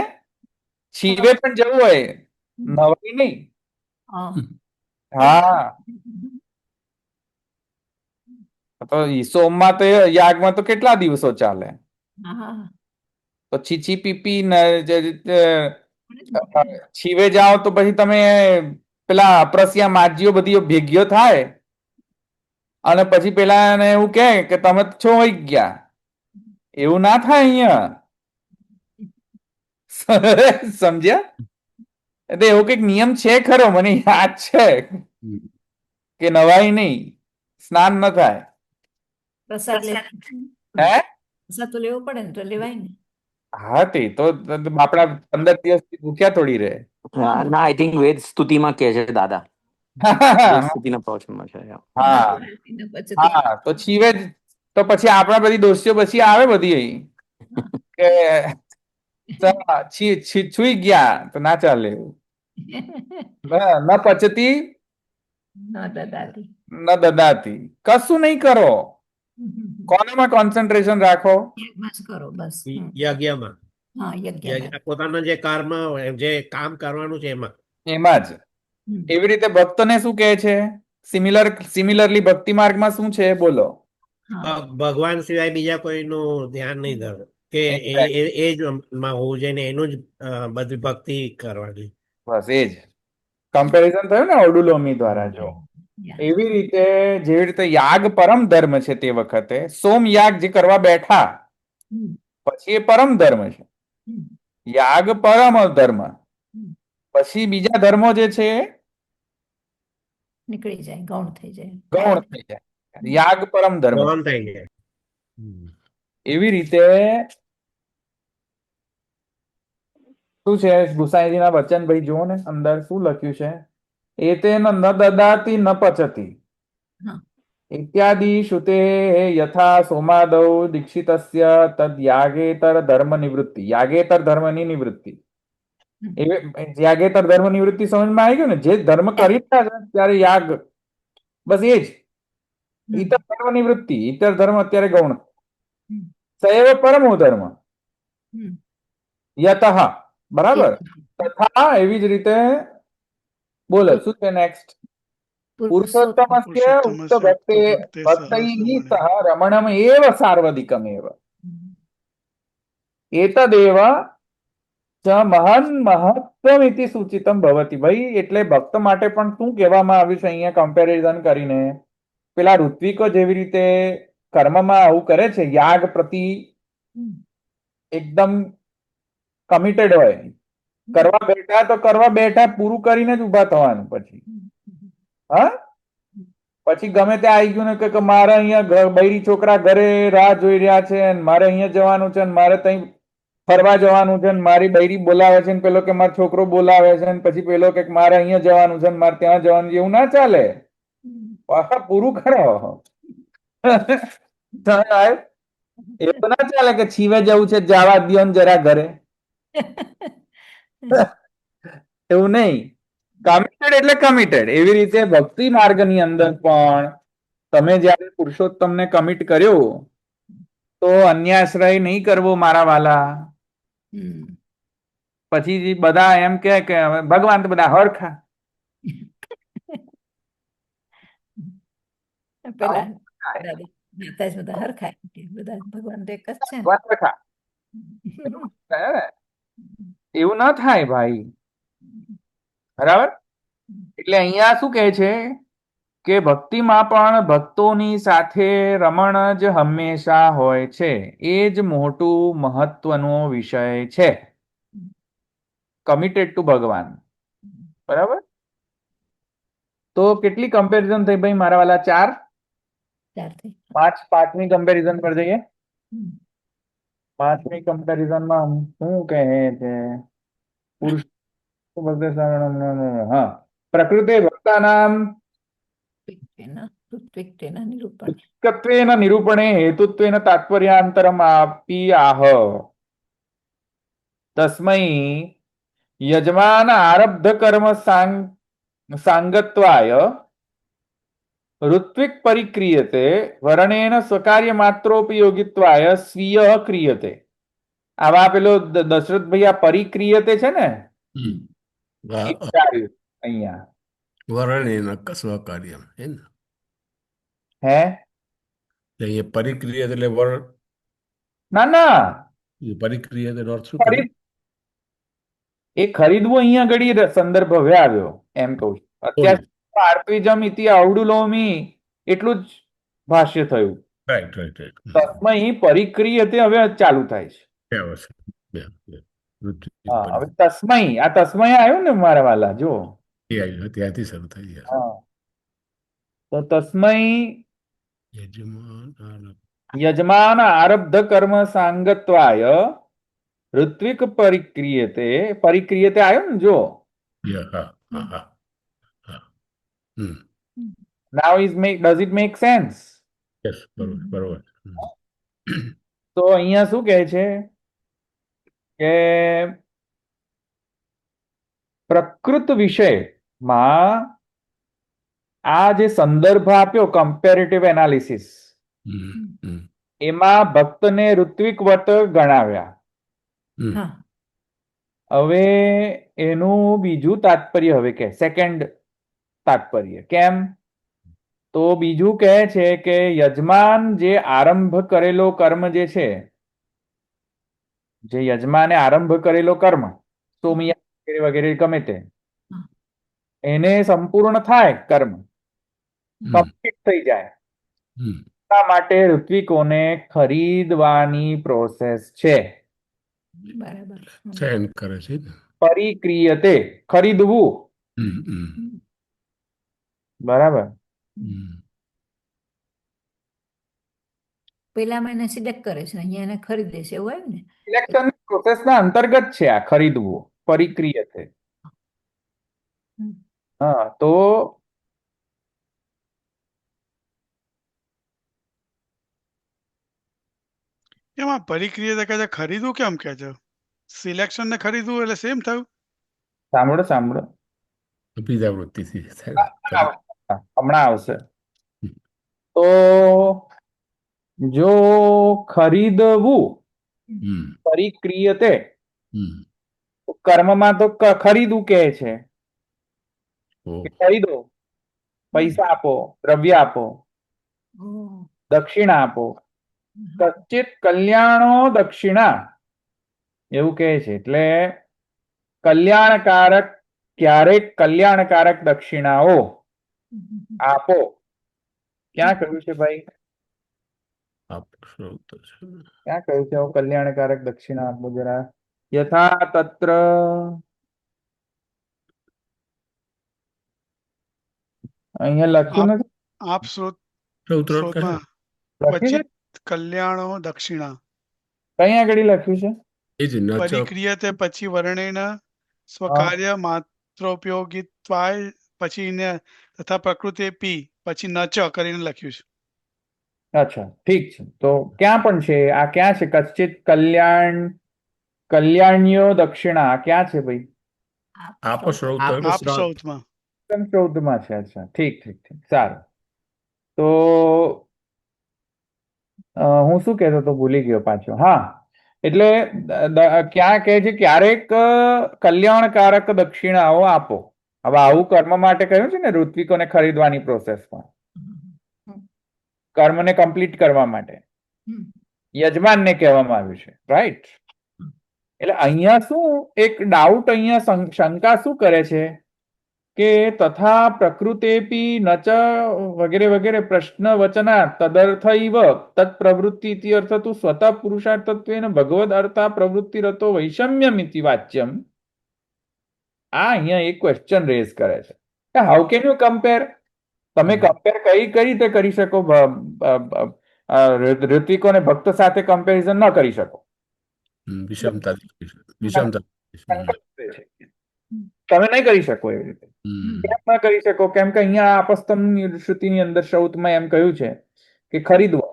છીવે પણ જવું હોય, નવાય નહીં. હા, તો સોમમાં તો યાગમાં તો કેટલા દિવસો ચાલે, હા. તો છીછી પીપી છીવે જાઓ તો પછી તમે પેલા અપ્રસ્યા માજીઓ બધી ભેગીઓ થાય અને પછી પેલા એને એવું કે તમે છો વઈ ગયા, એવું ના થાય અહીંયા. સમજ્યા? એટલે એવો કઈક નિયમ છે ખરો, મને યાદ છે કે નવાય નહીં, સ્નાન ન થાય. પ્રસાદ હે? પ્રસાદ તો લેવો પડે ને, તો લેવાય ને. હા, તે તો આપણા 15 દિવસ ભૂખ્યા થોડી રહે. ના, આઈ થિંક વેદ સ્તુતિમાં કહે છે દાદા. વેદ સ્તુતિના પ્રવચનમાં છે. હા હા, તો છીવે જ તો પછી આપણા બધી દોસ્તીઓ પછી આવે બધી અહીં કે છુઈ ગયા તો ના ચાલે એવું. ન પચતી ન દદાતી. ન દદાતી, કશું નહીં કરો. કોનામાં કોન્સન્ટ્રેશન રાખો? યજ્ઞ જ કરો બસ. યજ્ઞમાં હા, યજ્ઞ. પોતાના જે કર્મ હોય, જે કામ કરવાનું છે એમાં. એમાં જ. એવી રીતે ભક્તને શું કહે છે? સિમિલરલી ભક્તિ માર્ગમાં શું છે બોલો? ભગવાન સિવાય બીજા કોઈનું ધ્યાન નહીં ધરવું, કે એ જ માં હોવું જોઈએ ને એનું જ બધી ભક્તિ કરવાની. બસ એ જ કમ્પેરિઝન થયું ને ઓડુલોમી દ્વારા. જો એવી રીતે જેવી રીતે યાગ પરમ ધર્મ છે, તે વખતે સોમ યાગ જે કરવા બેઠા પછી એ પરમ ધર્મ છે. યાગ પરમ ધર્મ, પછી બીજા ધર્મો જે છે નીકળી જાય, ગૌણ થઈ જાય, ગૌણ થઈ જાય. યાગ પરમ ધર્મ ગૌણ થઈ જાય. એવી રીતે શું છે? ગુસાઈજીના વચન ભાઈ જુઓ ને, અંદર શું લખ્યું છે? એતેન ન દદાતિ ન પચતી ઇત્યાદિ શ્રુતે યથા સોમાદૌ દીક્ષિતસ્ય તદ યાગેતર ધર્મ નિવૃત્તિ. યાગેતર ધર્મની નિવૃત્તિ, યાગેતર ધર્મ નિવૃત્તિ સમજમાં આવી ગયું ને? જે ધર્મ કરી રહ્યા છે ત્યારે યાગ, બસ એ જ. ઇતર ધર્મ નિવૃત્તિ, ઇતર ધર્મ અત્યારે ગૌણ. સૈવ પરમો ધર્મ યતઃ, બરાબર. તથા એવી જ રીતે બોલો શું છે નેક્સ્ટ? પુરુષોત્તમસ્ય ઉક્ત ભક્તૈઃ સહ રમણમ એવ સાર્વધિકમ એવ એતદેવ ચ મહાન મહત્વમ ઇતિ સૂચિતમ ભવતિ. ભાઈ, એટલે ભક્ત માટે પણ શું કહેવામાં આવ્યું છે અહીંયા કમ્પેરિઝન કરીને? પેલા ઋત્વિકો જેવી રીતે કર્મમાં આવું કરે છે, યાગ પ્રતિ એકદમ કમિટેડ હોય, કરવા બેઠા તો કરવા બેઠા, પૂરું કરીને જ ઉભા થવાનું. પછી હા, પછી ગમે ત્યાં આવી ગયું ને કે મારે અહીંયા બૈરી છોકરા ઘરે રાહ જોઈ રહ્યા છે, મારે અહીંયા જવાનું છે, મારે ત્યાં ફરવા જવાનું છે, મારી બૈરી બોલાવે છે, પેલો કે મારો છોકરો બોલાવે છે, પછી પેલો કે મારે અહીંયા જવાનું છે, મારે ત્યાં જવાનું છે. એવું ના ચાલે. પૂરું કરો. એવું ના ચાલે કે છીવે જવું છે જવા દ્યો ને જરા ઘરે, એવું નહીં. કમિટેડ એટલે કમિટેડ. એવી રીતે ભક્તિ માર્ગની અંદર પણ તમે જ્યારે પુરુષોત્તમને કમિટ કર્યો તો અન્યાશ્રય નહીં કરવો મારા વાલા. હમ. પછી બધા એમ કે હવે ભગવાન તો બધા હરખા. પેલા દાદા માતા જ બધા હરખાય કે બધા ભગવાન તો એક જ છે ને. ભગવાન હરખા. એવું ના થાય ભાઈ, બરાબર. એટલે અહીંયા શું કહે છે કે ભક્તિમાં પણ ભક્તોની સાથે રમણ જ હંમેશા હોય છે. એ જ મોટું મહત્વનો વિષય છે. કમિટેડ ટુ ભગવાન, બરાબર. તો કેટલી કમ્પેરિઝન થઈ ભાઈ મારા વાલા? 4 ચાર થઈ. 5મી કમ્પેરિઝન પર જઈએ. હમ. 5મી કમ્પેરિઝનમાં શું કહે છે? પુરુષ હા, પ્રકૃતે ભક્તાનામ ઋત્વિક્તેના નિરૂપણ. કત્વેન નિરૂપણે હેતુત્વેન તાત્પર્યાંતરમ આપી આહ. તસ્મૈ યજમાન આરબ્ધ કર્મ સાંગત્વાય ઋત્વિક પરિક્રિયતે વર્ણેન સ્વકાર્ય માત્રોપયોગિત્વાય સ્વીય ક્રિયતે. આવા પેલો દશરથભાઈ આ પરિક્રિયતે છે ને હમ. એ વિચાર્યું અહીંયા. વર્ણેન સ્વકાર્યમ હે ને, હે એટલે અહીંયા પરિક્રિયા એટલે વર્ણ, ના ના, પરિક્રિયા તેનો અર્થ શું ખરીદ કર્યો? એ ખરીદવું અહીંયા ઘડી સંદર્ભ હવે આવ્યો એમ કહું છું. અત્યારે આર્પિજમ ઇતિ અવડુલોમી એટલું જ ભાષ્ય થયું. Right right right. તસ્મૈ પરિક્રિયતે હવે ચાલુ થાય છે. હા, હવે તસ્મૈ, આ તસ્મૈ આવ્યું ને મારા વાલા, જો ત્યાંથી શરૂ થઈ જાય. હા, તો તસ્મૈ યજમાન આરબ્ધ કર્મ સાંગત્વાય ઋત્વિક પરિક્રિયતે. પરિક્રિયતે આવ્યો ને જો. હા હા હા હા. Hmm. Now does it make sense? Yes, બરોબર બરોબર. તો અહીંયા શું કહે છે કે પ્રકૃત વિષયમાં આ જે સંદર્ભ આપ્યો કમ્પેરેટિવ એનાલિસિસ, એમાં ભક્તને ઋત્વિકવત ગણાવ્યા. હા. હવે એનું બીજું તાત્પર્ય હવે કે સેકન્ડ તાત્પર્ય કેમ? તો બીજું કહે છે કે યજમાન જે આરંભ કરેલો કર્મ જે છે, જે યજમાને આરંભ કરેલો કર્મ, સોમિયા વગેરે વગેરે ગમે તે, એને સંપૂર્ણ થાય કર્મ, કમ્પ્લીટ થઈ જાય, એટલા માટે ઋત્વિકોને ખરીદવાની પ્રોસેસ છે. બરાબર. ચયન કરે છે ને. પરિક્રિયતે, ખરીદવું. બરાબર. પેલામાં એને સિલેક્ટ કરે છે, અહીંયા એને ખરીદે છે, એવું આવ્યું ને. સિલેક્શન પ્રોસેસના અંતર્ગત છે આ ખરીદવું, પરિક્રિયતે. હા, તો એમાં પરિક્રિયા કહે છે ખરીદવું કેમ કે છે? સિલેક્શન ને ખરીદવું એટલે સેમ થયું? સાંભળો સાંભળો, બીજા વૃત્તિથી હમણાં આવશે. તો જો ખરીદવું પરિક્રિયતે, કર્મમાં તો ખરીદવું કહે છે કે ખરીદો, પૈસા આપો, દ્રવ્ય આપો, દક્ષિણા આપો. કશ્ચિત કલ્યાણો દક્ષિણા એવું કહે છે. એટલે કલ્યાણકારક, ક્યારેક કલ્યાણકારક દક્ષિણાઓ આપો. ક્યાં કહ્યું છે ભાઈ? ક્યાં કહ્યું છે કલ્યાણકારક દક્ષિણા આપો? જરા યથા તત્ર અહીંયા લખ્યું નથી. આપ લખ્યું પછી છે? કલ્યાણો દક્ષિણા કઈ આગળ લખ્યું છે? પરિક્રિયતે પછી વર્ણેન સ્વકાર્ય માત્રોપયોગિત્વાય પછી ને તથા પ્રકૃતિ પી પછી ન ચ કરીને લખ્યું છે. અચ્છા ઠીક છે. તો ક્યાં પણ છે આ? ક્યાં છે? કશ્ચિત કલ્યાણ્યો દક્ષિણા આ ક્યાં છે ભાઈ? આપો શ્રોત આપો આપ શ્રોત. સૌથમાં. ચૌદમાં છે. અચ્છા ઠીક ઠીક ઠીક સારું. તો હું શું કહેતો તો ભૂલી ગયો પાછો. હા એટલે ક્યાં કહે છે ક્યારેક કલ્યાણકારક દક્ષિણાઓ આપો. હવે આવું કર્મ માટે કહ્યું છે ને ઋત્વિકોને ખરીદવાની પ્રોસેસમાં, કર્મને કમ્પ્લીટ કરવા માટે યજમાનને કહેવામાં આવ્યું છે, રાઈટ? એટલે અહીંયા શું એક ડાઉટ, અહીંયા શંકા શું કરે છે કે તથા પ્રકૃતેપી ન ચ વગેરે વગેરે પ્રશ્ન વચના તદર્થૈવ તત્પ્રવૃત્તિ ઇતિ અર્થ તું સ્વતઃ પુરુષાર્થત્વેન ભગવદ અર્થા પ્રવૃત્તિરતો વૈષમ્યમિતિ વાચ્યમ. આ અહીંયા એક ક્વેશ્ચન રેઝ કરે છે હાઉ કેન યુ કમ્પેર? તમે કમ્પેર કઈ રીતે કરી શકો? ઋત્વિકો અને ભક્ત સાથે કમ્પેરિઝન ન કરી શકો. વિષમતા વિષમતા. તમે નહીં કરી શકો એવી રીતે. કેમ ન કરી શકો? કેમ કે અહીંયા આપસ્તમ શ્રુતિની અંદર સૌતમાં એમ કહ્યું છે કે ખરીદવા,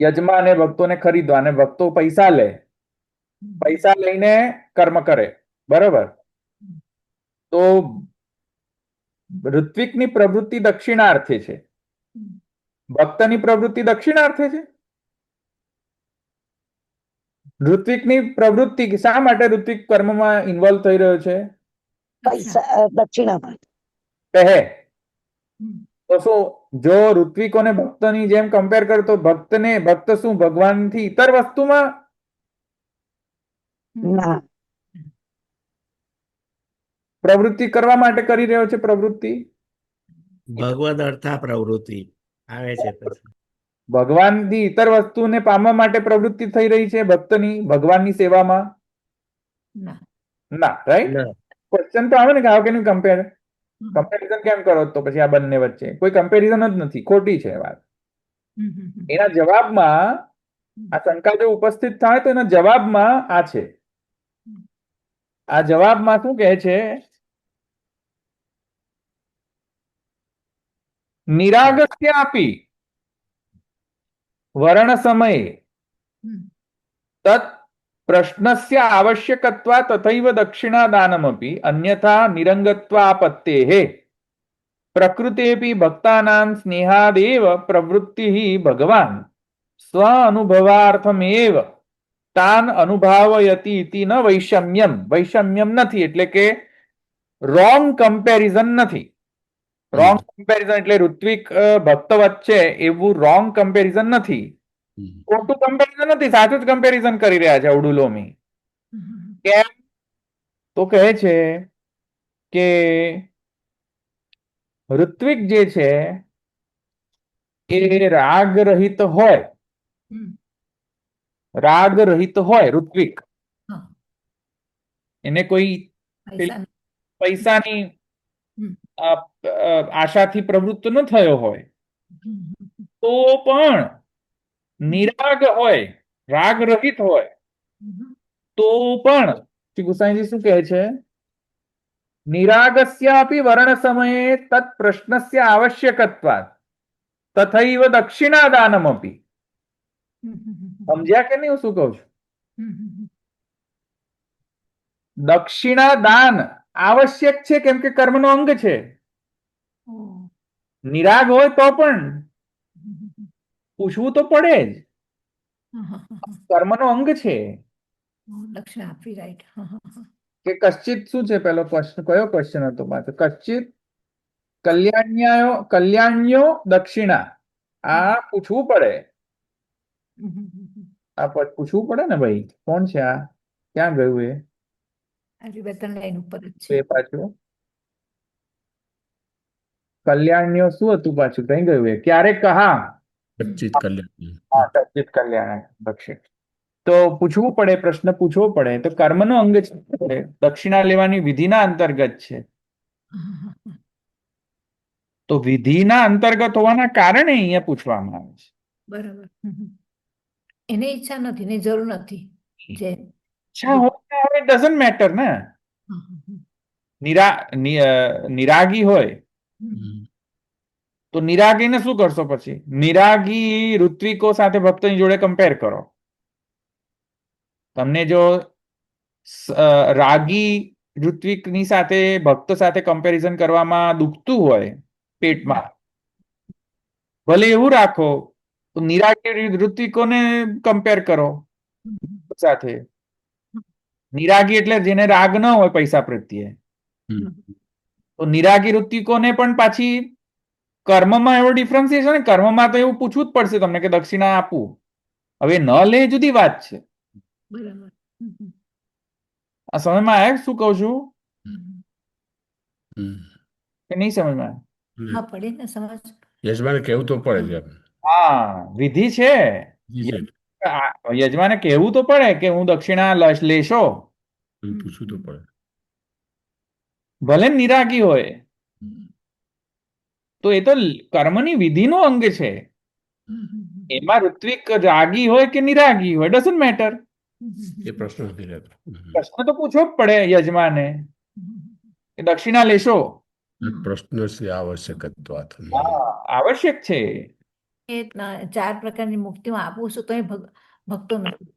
યજમાને ભક્તોને ખરીદવા, અને ભક્તો પૈસા લે, પૈસા લઈને કર્મ કરે, બરોબર? તો ઋત્વિકની પ્રવૃત્તિ દક્ષિણાર્થે છે, ભક્તની પ્રવૃત્તિ દક્ષિણાર્થે છે. ઋત્વિકની પ્રવૃત્તિ શા માટે ઋત્વિક કર્મમાં ઇન્વોલ્વ થઈ રહ્યો છે? દક્ષિણામાં. કહે તો શું જો ઋત્વિકોને ભક્તની જેમ કમ્પેર કરતો ભક્ત શું ભગવાનથી ઇતર વસ્તુમાં ના, પ્રવૃત્તિ કરવા માટે કરી રહ્યો છે? પ્રવૃત્તિ ભગવદ અર્થા પ્રવૃત્તિ આવે છે પછી. ભગવાનથી ઇતર વસ્તુને પામવા માટે પ્રવૃત્તિ થઈ રહી છે ભક્તની ભગવાનની સેવામાં? ના, રાઈટ? ના. ક્વેશ્ચન તો આવે ને કે how can you compare? Comparison કેમ કરો તો પછી આ બંને વચ્ચે કોઈ કમ્પેરિઝન જ નથી, ખોટી છે વાત. એના જવાબમાં આ શંકા જો ઉપસ્થિત થાય તો એના જવાબમાં આ છે. આ જવાબમાં શું કહે છે? નિરાગસ્યાપી વર્ણ સમયે તત પ્રશ્નસ્ય આવશ્યકત્વા તથૈવ દક્ષિણાદાનમપી અન્યથા નિરંગત્વાપત્તેઃ પ્રકૃતેપી ભક્તાનાં સ્નેહાદેવ પ્રવૃત્તિઃ ભગવાન સ્વ અનુભવાર્થમેવ તાન અનુભાવયતિ ઇતિ ન વૈષમ્યમ. વૈષમ્યમ નથી એટલે કે રોંગ કમ્પેરિઝન નથી. રોંગ કમ્પેરિઝન એટલે ઋત્વિક ભક્ત વચ્ચે એવું રોંગ કમ્પેરિઝન નથી, ખોટું કમ્પેરિઝન નથી, સાચું જ કમ્પેરિઝન કરી રહ્યા છે અવડું લોમી. કેમ? તો કહે છે કે ઋત્વિક જે છે એ રાગ રહિત હોય, રાગ રહિત હોય ઋત્વિક, એને કોઈ પૈસાની આશાથી પ્રવૃત્ત ન થયો હોય તો પણ નિરાગ હોય, રાગ રહિત હોય તો પણ શ્રી ગુસાઈજી શું કહે છે? નિરાગસ્યાપી વર્ણ સમયે તત પ્રશ્નસ્ય આવશ્યકત્વાત તથૈવ દક્ષિણાદાનમપી. સમજ્યા કે નહીં હું શું કહું છું? દક્ષિણાદાન આવશ્યક છે કેમ કે કર્મનો અંગ છે. નિરાગ હોય તો પણ પૂછવું તો પડે જ, કર્મનો અંગ છે. દક્ષિણ આપવી, રાઈટ. કે કશ્ચિત શું છે? પેલો પ્રશ્ન કયો ક્વેશ્ચન હતો પાછો? કશ્ચિત કલ્યાણ્યો દક્ષિણા. આ પૂછવું પડે, આ પૂછવું પડે ને ભાઈ. કોણ છે આ? ક્યાં ગયું એ? વેતન લાઈન ઉપર જ એ પાછું કલ્યાણ્યો શું હતું પાછું? કઈ ગયું એ? ક્યારે કહા? સચ્ચિત કલ્યાણ. હા, સચ્ચિત કલ્યાણ દક્ષિણ. તો પૂછવું પડે, પ્રશ્ન પૂછવો પડે. તો કર્મનો અંગ છે, દક્ષિણા લેવાની વિધિના અંતર્ગત છે. તો વિધિના અંતર્ગત હોવાના કારણે અહીંયા પૂછવામાં આવે છે. બરાબર. એને ઈચ્છા નથી ને જરૂર નથી. જે ઈચ્છા હોય હવે ડઝન્ટ મેટર ને. નિરાગી હોય તો નિરાગીને શું કરશો પછી? નિરાગી ઋત્વિકો સાથે ભક્તની જોડે કમ્પેર કરો. તમને જો રાગી ઋત્વિકની સાથે ભક્ત સાથે કમ્પેરિઝન કરવામાં દુખતું હોય પેટમાં, ભલે એવું રાખો, તો નિરાગી ઋત્વિકોને કમ્પેર કરો સાથે. નિરાગી એટલે જેને રાગ ન હોય પૈસા પ્રત્યે, તો નિરાગી ઋત્વિકોને પણ પાછી કર્મમાં એવો ડિફરન્સ છે ને. કર્મમાં તો એવું પૂછવું જ પડશે તમને કે દક્ષિણા આપવું. હવે ન લે એ જુદી વાત છે. બરાબર. આ સમજમાં આવે શું કહું છું હમ. કે નહીં સમજમાં આવે? હા, પડે ને સમજ. યજમાને કહેવું તો પડે છે એમ. હા, વિધિ છે. જી છે. યજમાને કહેવું તો પડે કે હું દક્ષિણા લેશો, પૂછવું તો પડે. ભલે નિરાગી હોય. તો એ તો કર્મની વિધિનો અંગ છે. એમાં ઋત્વિક રાગી હોય કે નિરાગી હોય, ડઝન્ટ મેટર. એ પ્રશ્ન નથી રહેતો. પ્રશ્ન તો પૂછવો જ પડે યજમાને કે દક્ષિણા લેશો. પ્રશ્ન આવશ્યકત્વાત. હા, આવશ્યક છે. એ 4 પ્રકારની મુક્તિમાં આપું છું તો એ ભક્તો નથી.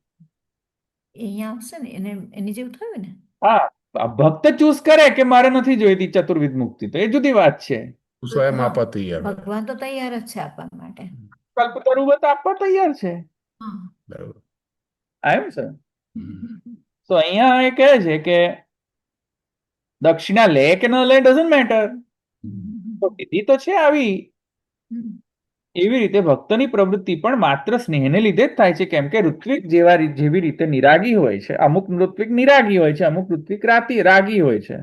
એ અહીંયા આવશે ને એને એની જેવું થયું ને. હા, ભક્ત ચૂઝ કરે કે મારે નથી જોઈતી ચતુર્વિધ મુક્તિ, તો એ જુદી વાત છે. સ્વયં આપવા તૈયાર હોય. ભગવાન તો તૈયાર જ છે આપવા માટે. કલ્પતરુવત આપવા તૈયાર છે. હા. બરાબર. એમ છે. તો અહીંયા એ કહે છે કે દક્ષિણા લે કે ન લે ડઝન્ટ મેટર. તો વિધિ તો છે આવી. એવી રીતે ભક્તની પ્રવૃત્તિ પણ માત્ર સ્નેહને લીધે જ થાય છે. કેમ કે ઋત્વિક જેવી રીતે નિરાગી હોય છે, અમુક ઋત્વિક નિરાગી હોય છે, અમુક ઋત્વિક રાગી હોય છે.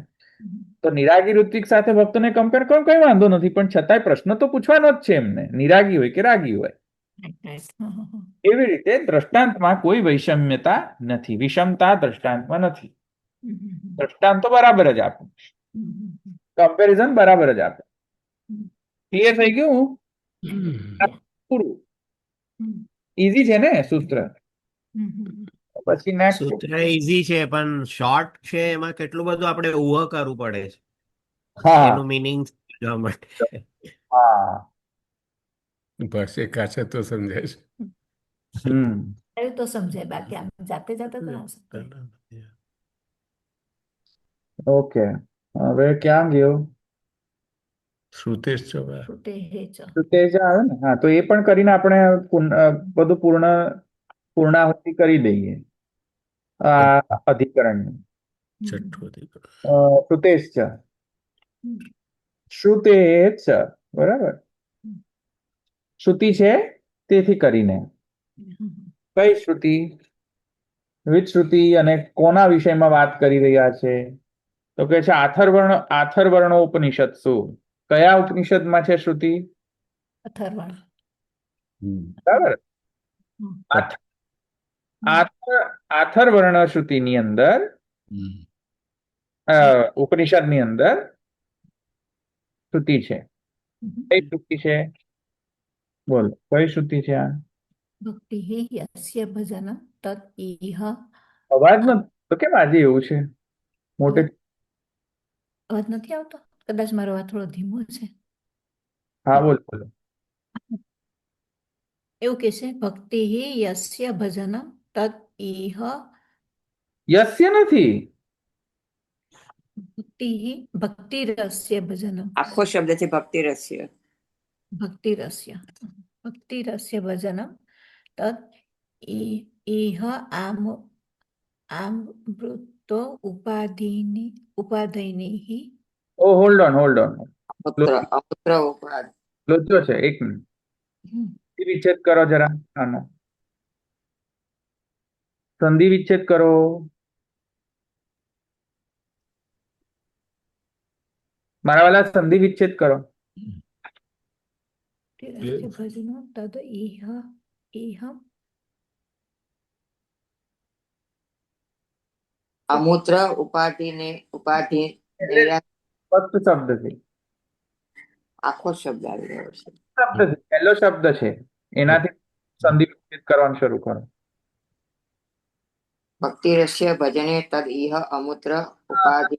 તો નિરાગી ઋત્વિક સાથે ભક્તને કમ્પેર કરો કઈ વાંધો નથી, પણ છતાંય પ્રશ્ન તો પૂછવાનો જ છે એમને, નિરાગી હોય કે રાગી હોય. એવી રીતે દ્રષ્ટાંતમાં કોઈ વૈષમ્યતા નથી, વિષમતા દ્રષ્ટાંતમાં નથી. દ્રષ્ટાંત તો બરાબર જ આપે, કમ્પેરિઝન બરાબર જ આપે. ક્લિયર થઈ ગયું? પૂરું. ઈઝી છે ને સૂત્ર? પછી નેક્સ્ટ. સૂત્ર ઈઝી છે પણ શોર્ટ છે, એમાં કેટલું બધું આપણે ઊહો કરવું પડે છે હા એનું મિનિંગ સમજવા માટે. હા ભાષે કાચે તો સમજાય છે. એવું તો સમજાય, બાકી આમ જાતે જાતે તો ના સમજાય. ઓકે, હવે ક્યાં ગયો? શ્રુતેશ છો ભાઈ? છૂટે હે ચ. તેજ આવે ને. હા, તો એ પણ કરીને આપણે બધું પૂર્ણાહુતિ કરી દઈએ આ અધિકરણની. છઠ્ઠું અધિકરણ. શ્રુતેશ છે, શ્રુતે છે, બરાબર. શ્રુતિ છે તેથી કરીને. કઈ શ્રુતિ? વિચ શ્રુતિ અને કોના વિષયમાં વાત કરી રહ્યા છે? તો કે છે આથર્વર્ણો ઉપનિષદ. શું, કયા ઉપનિષદમાં છે શ્રુતિ? અથર્વણ. બરાબર. આથર્વર્ણ શ્રુતિની અંદર, ઉપનિષદની અંદર શ્રુતિ છે. કઈ શ્રુતિ છે? બોલો, કઈ શ્રુતિ છે આ? ભક્તિ હે યસ્ય ભજન તત ઇહ. અવાજ નથી તો કેમ આજે એવું છે? મોટે અવાજ નથી આવતો? કદાચ મારો અવાજ થોડો ધીમો છે. હા, બોલો બોલો. એવું કે છે ભક્તિ હે યસ્ય ભજન તત ઇહ. યસ્ય નથી. ભક્તિ રસ્ય ભજન. આખો શબ્દ છે ભક્તિ રસ્ય. ભક્તિ રસ્ય ભજન તત ઇહ આમૃતો ઉપાધિની. ઓ હોલ્ડ ઓન અમૂત્ર ઉપાદ. લોચો છે, એક મિનિટ. વિચ્છેદ કરો જરા આનો. સંધિ વિચ્છેદ કરો. મારા વાલા સંધિ વિચ્છેદ કરો. ભજન તદ ઇહ અમૂત્ર ઉપાધિ ફક્ત શબ્દ છે, આખો શબ્દ આવી રહ્યો છે. શબ્દ છે, પહેલો શબ્દ છે, એનાથી સંધિ વિચ્છેદ કરવાનું શરૂ કરો. ભક્તિ રસ્ય ભજને તદ ઇહ અમૂત્ર ઉપાધિ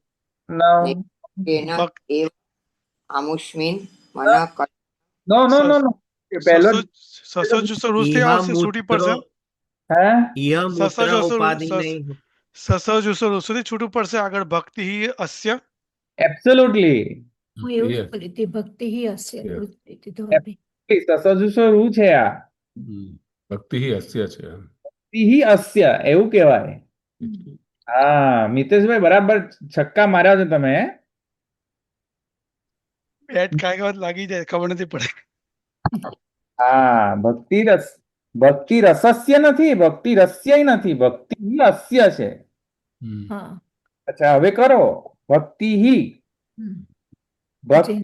નવ. એવ આમુષ્મિન મન નો નો નો નો પહેલો સસો જુસો રૂસથી ઇહ આવશે છૂટી પડશે મૂત્ર હે ઇહ મૂત્ર સસો જુસો ઉપાધિ નહીં સસો જુસો રૂસોથી છૂટું પડશે આગળ ભક્તિ અસ્ય એબ્સોલ્યુટલી હું એવું Yes. બોલી હતી ભક્તિ હિ હશે Yes. વૃત્તિ ધોરણે. સસજુસો રૂ છે આ ભક્તિ હિ અસ્ય છે તિહી અસ્ય એવું કહેવાય. હા મિતેશભાઈ બરાબર છક્કા માર્યા છો તમે. બેટ કાંઈ વાત લાગી જાય ખબર નથી પડે. હા ભક્તિ રસસ્ય નથી, ભક્તિ રસ્ય નથી, ભક્તિ હિ અસ્ય છે. હા. અચ્છા હવે કરો ભક્તિ હિ હમ. ભક્તિ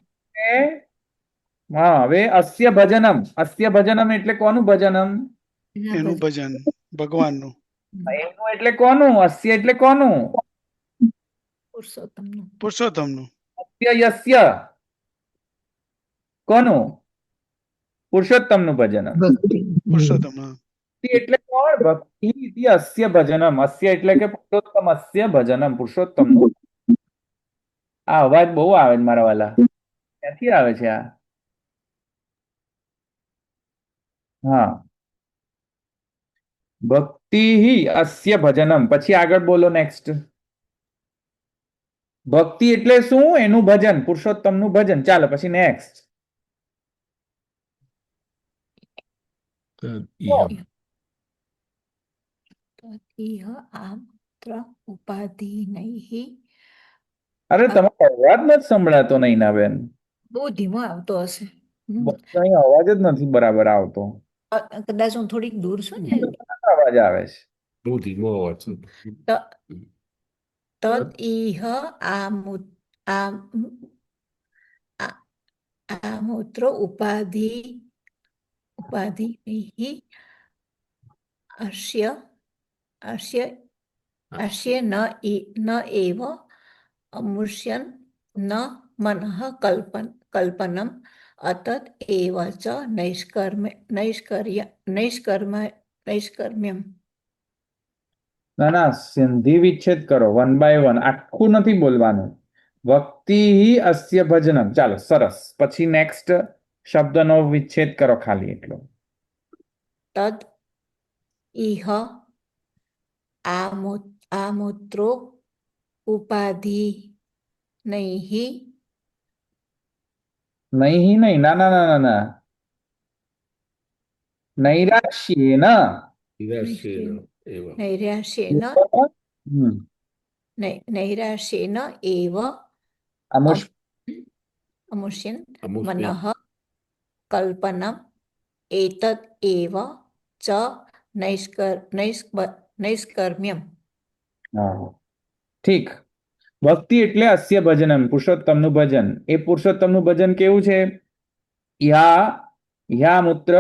હા હવે અસ્ય ભજનમ, અસ્ય ભજનમ એટલે કોનું ભજનમ? એના એનું ભજન. ભજન ભગવાનનું. એનું એટલે કોનું? અસ્ય એટલે કોનું? પુરુષોત્તમનું. પુરુષોત્તમનું. અસ્ય યસ્ય કોનું? પુરુષોત્તમનું ભજનમ. પુરુષોત્તમ હા. ભક્તિ એટલે કોણ? ભક્તિ ઇતિ અસ્ય ભજનમ. અસ્ય એટલે કે પુરુષોત્તમ અસ્ય ભજનમ, પુરુષોત્તમનું. આ અવાજ બહુ આવે છે મારા વાલા. ક્યાંથી આવે છે આ? હા ભક્તિ અસ્ય ભજનમ. પછી આગળ બોલો નેક્સ્ટ. ભક્તિ એટલે શું? એનું ભજન, પુરુષોત્તમનું ભજન. ચાલો પછી નેક્સ્ટ. ઇહ ઇહ આ મૂત્ર ઉપાધિ નહીં. અરે તમારો અવાજ નથી સંભળાતો નૈનાબેન. બહુ ધીમો આવતો હશે. અહીં અવાજ જ નથી બરાબર આવતો. કદાચ હું થોડીક દૂર છું ને. અવાજ આવે છે. બહુ ધીમો અવાજ છે તદ ઇહ આ આ આ- આ મૂત્ર ઉપાધિ નહીં અસ્ય અસ્ય અસ્ય ન એવ અમૃષ્યન ન મનઃ કલ્પનમ અતત એવ ચ નૈષ્કર્મ્યમ. ના ના સિંધી વિચ્છેદ કરો વન બાય વન, આખું નથી બોલવાનું. ભક્તિ અસ્ય ભજનમ. ચાલો સરસ. પછી નેક્સ્ટ શબ્દનો વિચ્છેદ કરો ખાલી એટલો. તદ ઇહ આ મૂત્રો ઉપાધિ નહીં નહીં નહીં ના ના ના ના ના નૈરાશ્યેન. નિરાશ્યેન એવ નૈરાશ્યેન હમ. નૈરાશ્યેન એવ અમુષ અમુષ્યન અમુષ્ય મનઃ કલ્પનમ એતદ એવ ચ નૈષ્કર્મ્યમ. હા ઠીક. ભક્તિ એટલે અસ્ય ભજનમ, પુરુષોત્તમનું ભજન. એ પુરુષોત્તમનું ભજન કેવું છે? યા મૂત્ર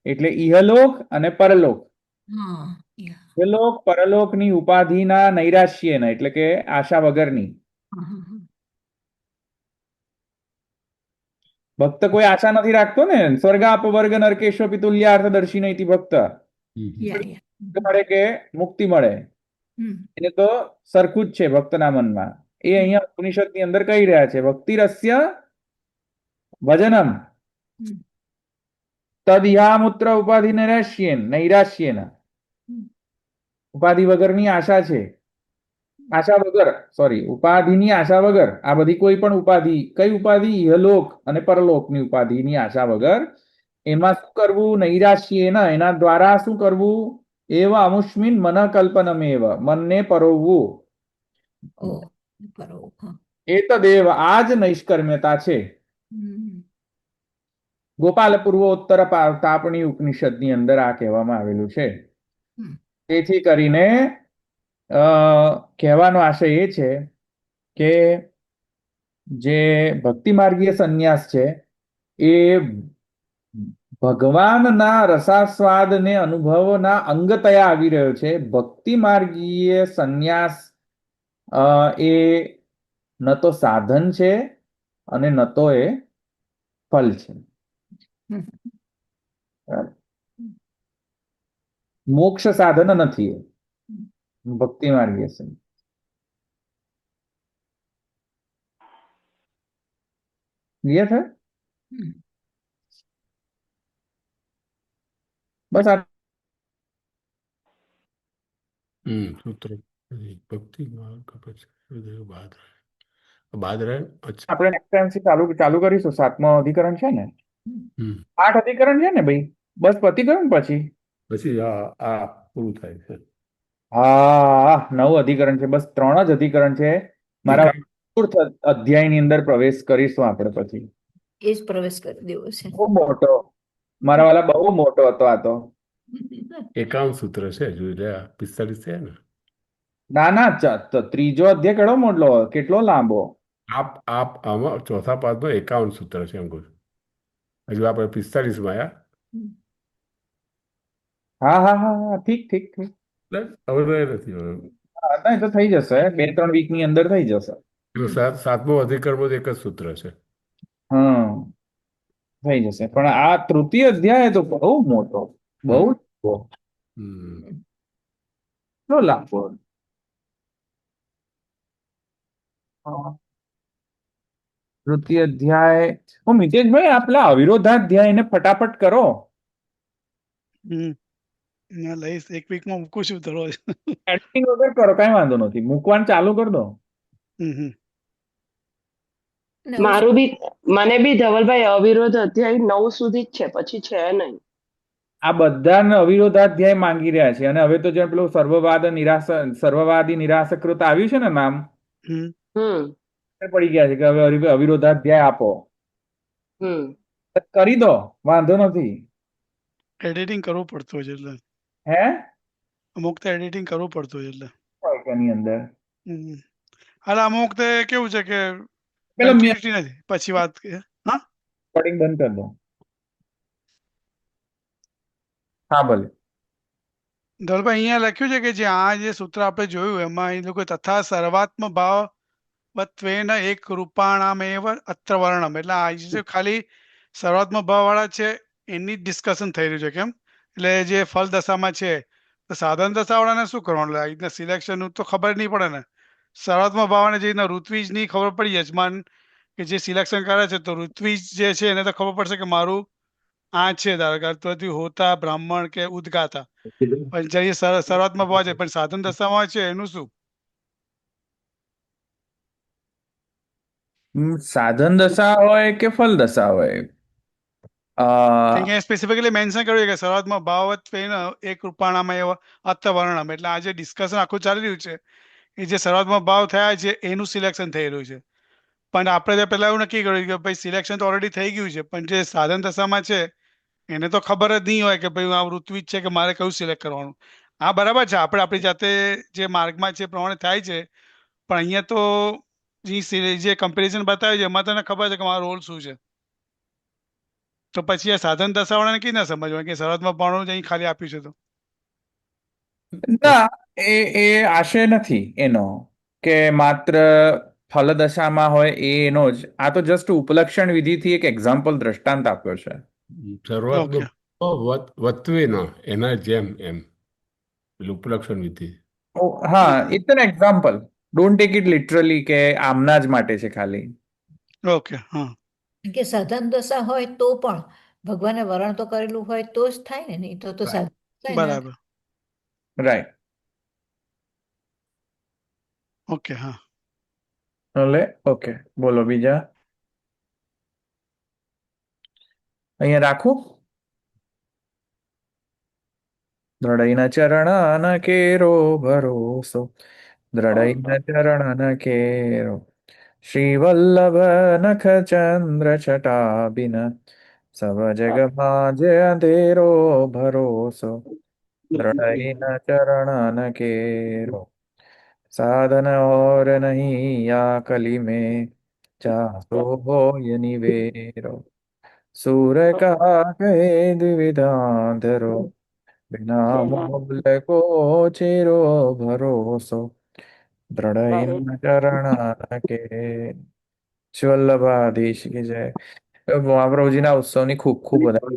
એટલે ઇહલોક અને પરલોક. હા ઇહલોક પરલોકની ઉપાધિના નૈરાશ્યના એટલે કે આશા વગરની. ભક્ત કોઈ આશા નથી રાખતો ને. સ્વર્ગાપ વર્ગ નરકેશ્વ પિતુલ્યાર્થ દર્શિન ઇતિ ભક્ત. મળે કે મુક્તિ મળે એને તો સરખું જ છે ભક્તના મનમાં. એ અહીંયા ઉપનિષદ ની અંદર કહી રહ્યા છે ભક્તિ રસ્ય ભજનમ તદયામૂત્ર ઉપાધિ નૈરાશ્યેન. ઉપાધિ વગરની આશા છે. આશા વગર સોરી ઉપાધિની આશા વગર. આ બધી કોઈ પણ ઉપાધિ, કઈ ઉપાધિ? ઇહલોક અને પરલોકની ઉપાધિની આશા વગર. એમાં શું કરવું? નૈરાશ્યેન એના દ્વારા શું કરવું? એવ અમુષ્મિન મન કલ્પનમેવ મનને પરોવવું. એ તદેવ આ જ નૈષ્કર્મ્યતા છે. ગોપાલ પૂર્વોત્તર તાપણી ઉપનિષદની અંદર આ કહેવામાં આવેલું છે. તેથી કરીને કહેવાનો આશય એ છે કે જે ભક્તિ માર્ગીય સંન્યાસ છે એ ભગવાનના રસાસ્વાદને અનુભવના અંગતયા આવી રહ્યો છે. ભક્તિ માર્ગીય સંન્યાસ એ ન તો સાધન છે અને ન તો એ ફલ છે. મોક્ષ સાધન નથી એ ભક્તિ માર્ગીય સંન્યાસ. ક્લિયર છે? બસ આ સૂત્ર ભક્તિ માર્ગ પછી હૃદય બાદ રહે અચ્છા. આપણે નેક્સ્ટ ટાઈમથી ચાલુ ચાલુ કરીશું. 7મો અધિકરણ છે ને, હમ 8 અધિકરણ છે ને ભાઈ, બસ પતી ગયું ને પછી. પછી આ પૂરું થાય છે. હા, 9 અધિકરણ છે, બસ 3 જ અધિકરણ છે. મારા એકાંત ચતુર્થ અધ્યાયની અંદર પ્રવેશ કરીશું આપણે પછી. એ જ પ્રવેશ કરી દેવો છે. બહુ મોટો, મારા વાલા બહુ મોટો હતો આ તો. એકાંત સૂત્ર છે, જોઈ લે 45 છે ને. ના ના, ત્રીજો અધ્યાય કેટલો લાંબો. આમાં ચોથા પાદમાં 51 સૂત્ર છે એમ કહું છું. હજુ આપણે 45માં આવ્યા. હા હા હા હા, ઠીક ઠીક ઠીક. એટલે હવે તો એ નથી હવે. હા, નહીં તો થઈ જશે, 2-3 વીકની અંદર થઈ જશે. પેલું સાતમો અધિકરણ એક જ સૂત્ર છે. હા, થઈ જશે. પણ આ તૃતીય અધ્યાય તો બહુ મોટો, બહુ જ મોટો. હમ કેટલો લાંબો. હા. તૃતીય અધ્યાય, મિતેશભાઈ, આપલા અવિરોધાધ્યાયને ફટાફટ કરો. હમ ના લઈશ, એક વીકમાં મૂકું છું દરરોજ. એડિટિંગ વગર કરો, કઈ વાંધો નથી, મૂકવાનું ચાલુ કરી દો. હમ નવ મારું બી મને બી ધવલભાઈ અવિરોધ અધ્યાય 9 સુધી જ છે, પછી છે નહીં. આ બધાને અવિરોધાધ્યાય માંગી રહ્યા છે, અને હવે તો જે પેલું સર્વવાદી નિરાશકૃત આવ્યું છે ને નામ, હમ હમ પડી ગયા છે કે હવે અવિરોધાધ્યાય આપો. હમ કરી દો, વાંધો નથી. એડિટિંગ કરવું પડતું હોય છે એટલે, હે અમુક તો એડિટિંગ કરવું પડતું હોય એટલે. હોય કે એની અંદર હમ હાલ અમુક તે કેવું છે કે પેલો કન્ટિન્યુટી નથી, પછી વાત હા રેકોર્ડિંગ બંધ કરી દો. હા ભલે. ધવલભાઈ અહીંયા લખ્યું છે કે જે આ જે સૂત્ર આપણે જોયું એમાં એ લોકો તથા સર્વાત્મ ભાવ વત્વેન એક રૂપાણામેવ અત્ર વર્ણમ, એટલે આ જે ખાલી સર્વાત્મ ભાવ વાળા છે એની જ ડિસ્કશન થઈ રહ્યું છે કેમ, એટલે જે ફલ દશામાં છે તો સાધન દશા વાળાને શું કરવાનું, એટલે આ રીતના સિલેક્શન તો ખબર નહીં પડે ને. સર્વાત્મ ભાવને જે રીતના ઋત્વીજ ની ખબર પડી યજમાન કે જે સિલેક્શન કરે છે, તો ઋત્વીજ જે છે એને તો ખબર પડશે કે મારું આ છે, ધારો કે અર્થવથી હોતા બ્રાહ્મણ કે ઉદગાતા. પણ જે શરૂઆતમાં ભાવ છે પણ સાધન દશામાં છે એનું શું. સાધન દશા હોય કે ફલ દશા હોય, અહીંયા સ્પેસિફિકલી મેન્શન કર્યું છે કે શરૂઆતમાં ભાવવત એક રૂપાણામાં એવા અર્થવર્ણમ, એટલે આ જે ડિસ્કશન આખું ચાલી રહ્યું છે એ જે શરૂઆતમાં ભાવ થયા છે એનું સિલેક્શન થઈ રહ્યું છે. પણ આપણે પહેલા એવું નક્કી કર્યું કે ભાઈ સિલેક્શન તો ઓલરેડી થઈ ગયું છે, પણ જે સાધન દશામાં છે એને તો ખબર જ નહીં હોય કે ભાઈ આ ઋત્વિજ છે કે મારે કયું સિલેક્ટ કરવાનું. હા બરાબર છે, આપણે આપણી જાતે જે માર્ગમાં છે એ પ્રમાણે થાય છે, પણ અહીંયા તો જે કમ્પેરિઝન બતાવ્યું છે એમાં તને ખબર છે કે મારો રોલ શું છે. તો પછી આ સાધન દશાવાળાને કઈ ના સમજવા કે શરતમાં ભણવું જ અહીં ખાલી આપ્યું છે તો. ના, એ આશય નથી એનો કે માત્ર ફલદશામાં હોય એનો જ. આ તો જસ્ટ ઉપલક્ષણ વિધિથી એક એક્ઝામ્પલ દ્રષ્ટાંત આપ્યો છે. શરૂઆતનો ઓકે વત્વે ન એના જેમ એમ પેલું ઉપલક્ષણ વિધિ. હા, it's an example. Don't take it literally કે આમના જ માટે છે ખાલી. ઓકે હા કે સાધન દશા હોય તો પણ ભગવાને વરણ તો કરેલું હોય તો જ થાય ને, નહીં તો Right. સાધન દશા ના બરાબર રાઈટ. ઓકે હા એટલે ઓકે, બોલો બીજા. અહીંયા રાખું. દ્રઢઈના ચરણ કેરો ભરોસો, દ્રઢઈના ચરણ કેરો. શ્રી વલ્લભ નખ ચંદ્ર છટાબિન, સબ જગ માજે અંધેરો ભરોસો, દ્રઢઈના ચરણ કેરો. साधन और नहीं या कली में, चाहो हो ये निवेरो. सूर का कहे द्विविधा धरो, बिना मूल को चिरो भरोસો, દ્રઢ ચરણ કે. વલ્લભાધીશ કે જય. મહાપ્રભુજીના ઉત્સવની ખૂબ ખૂબ બધા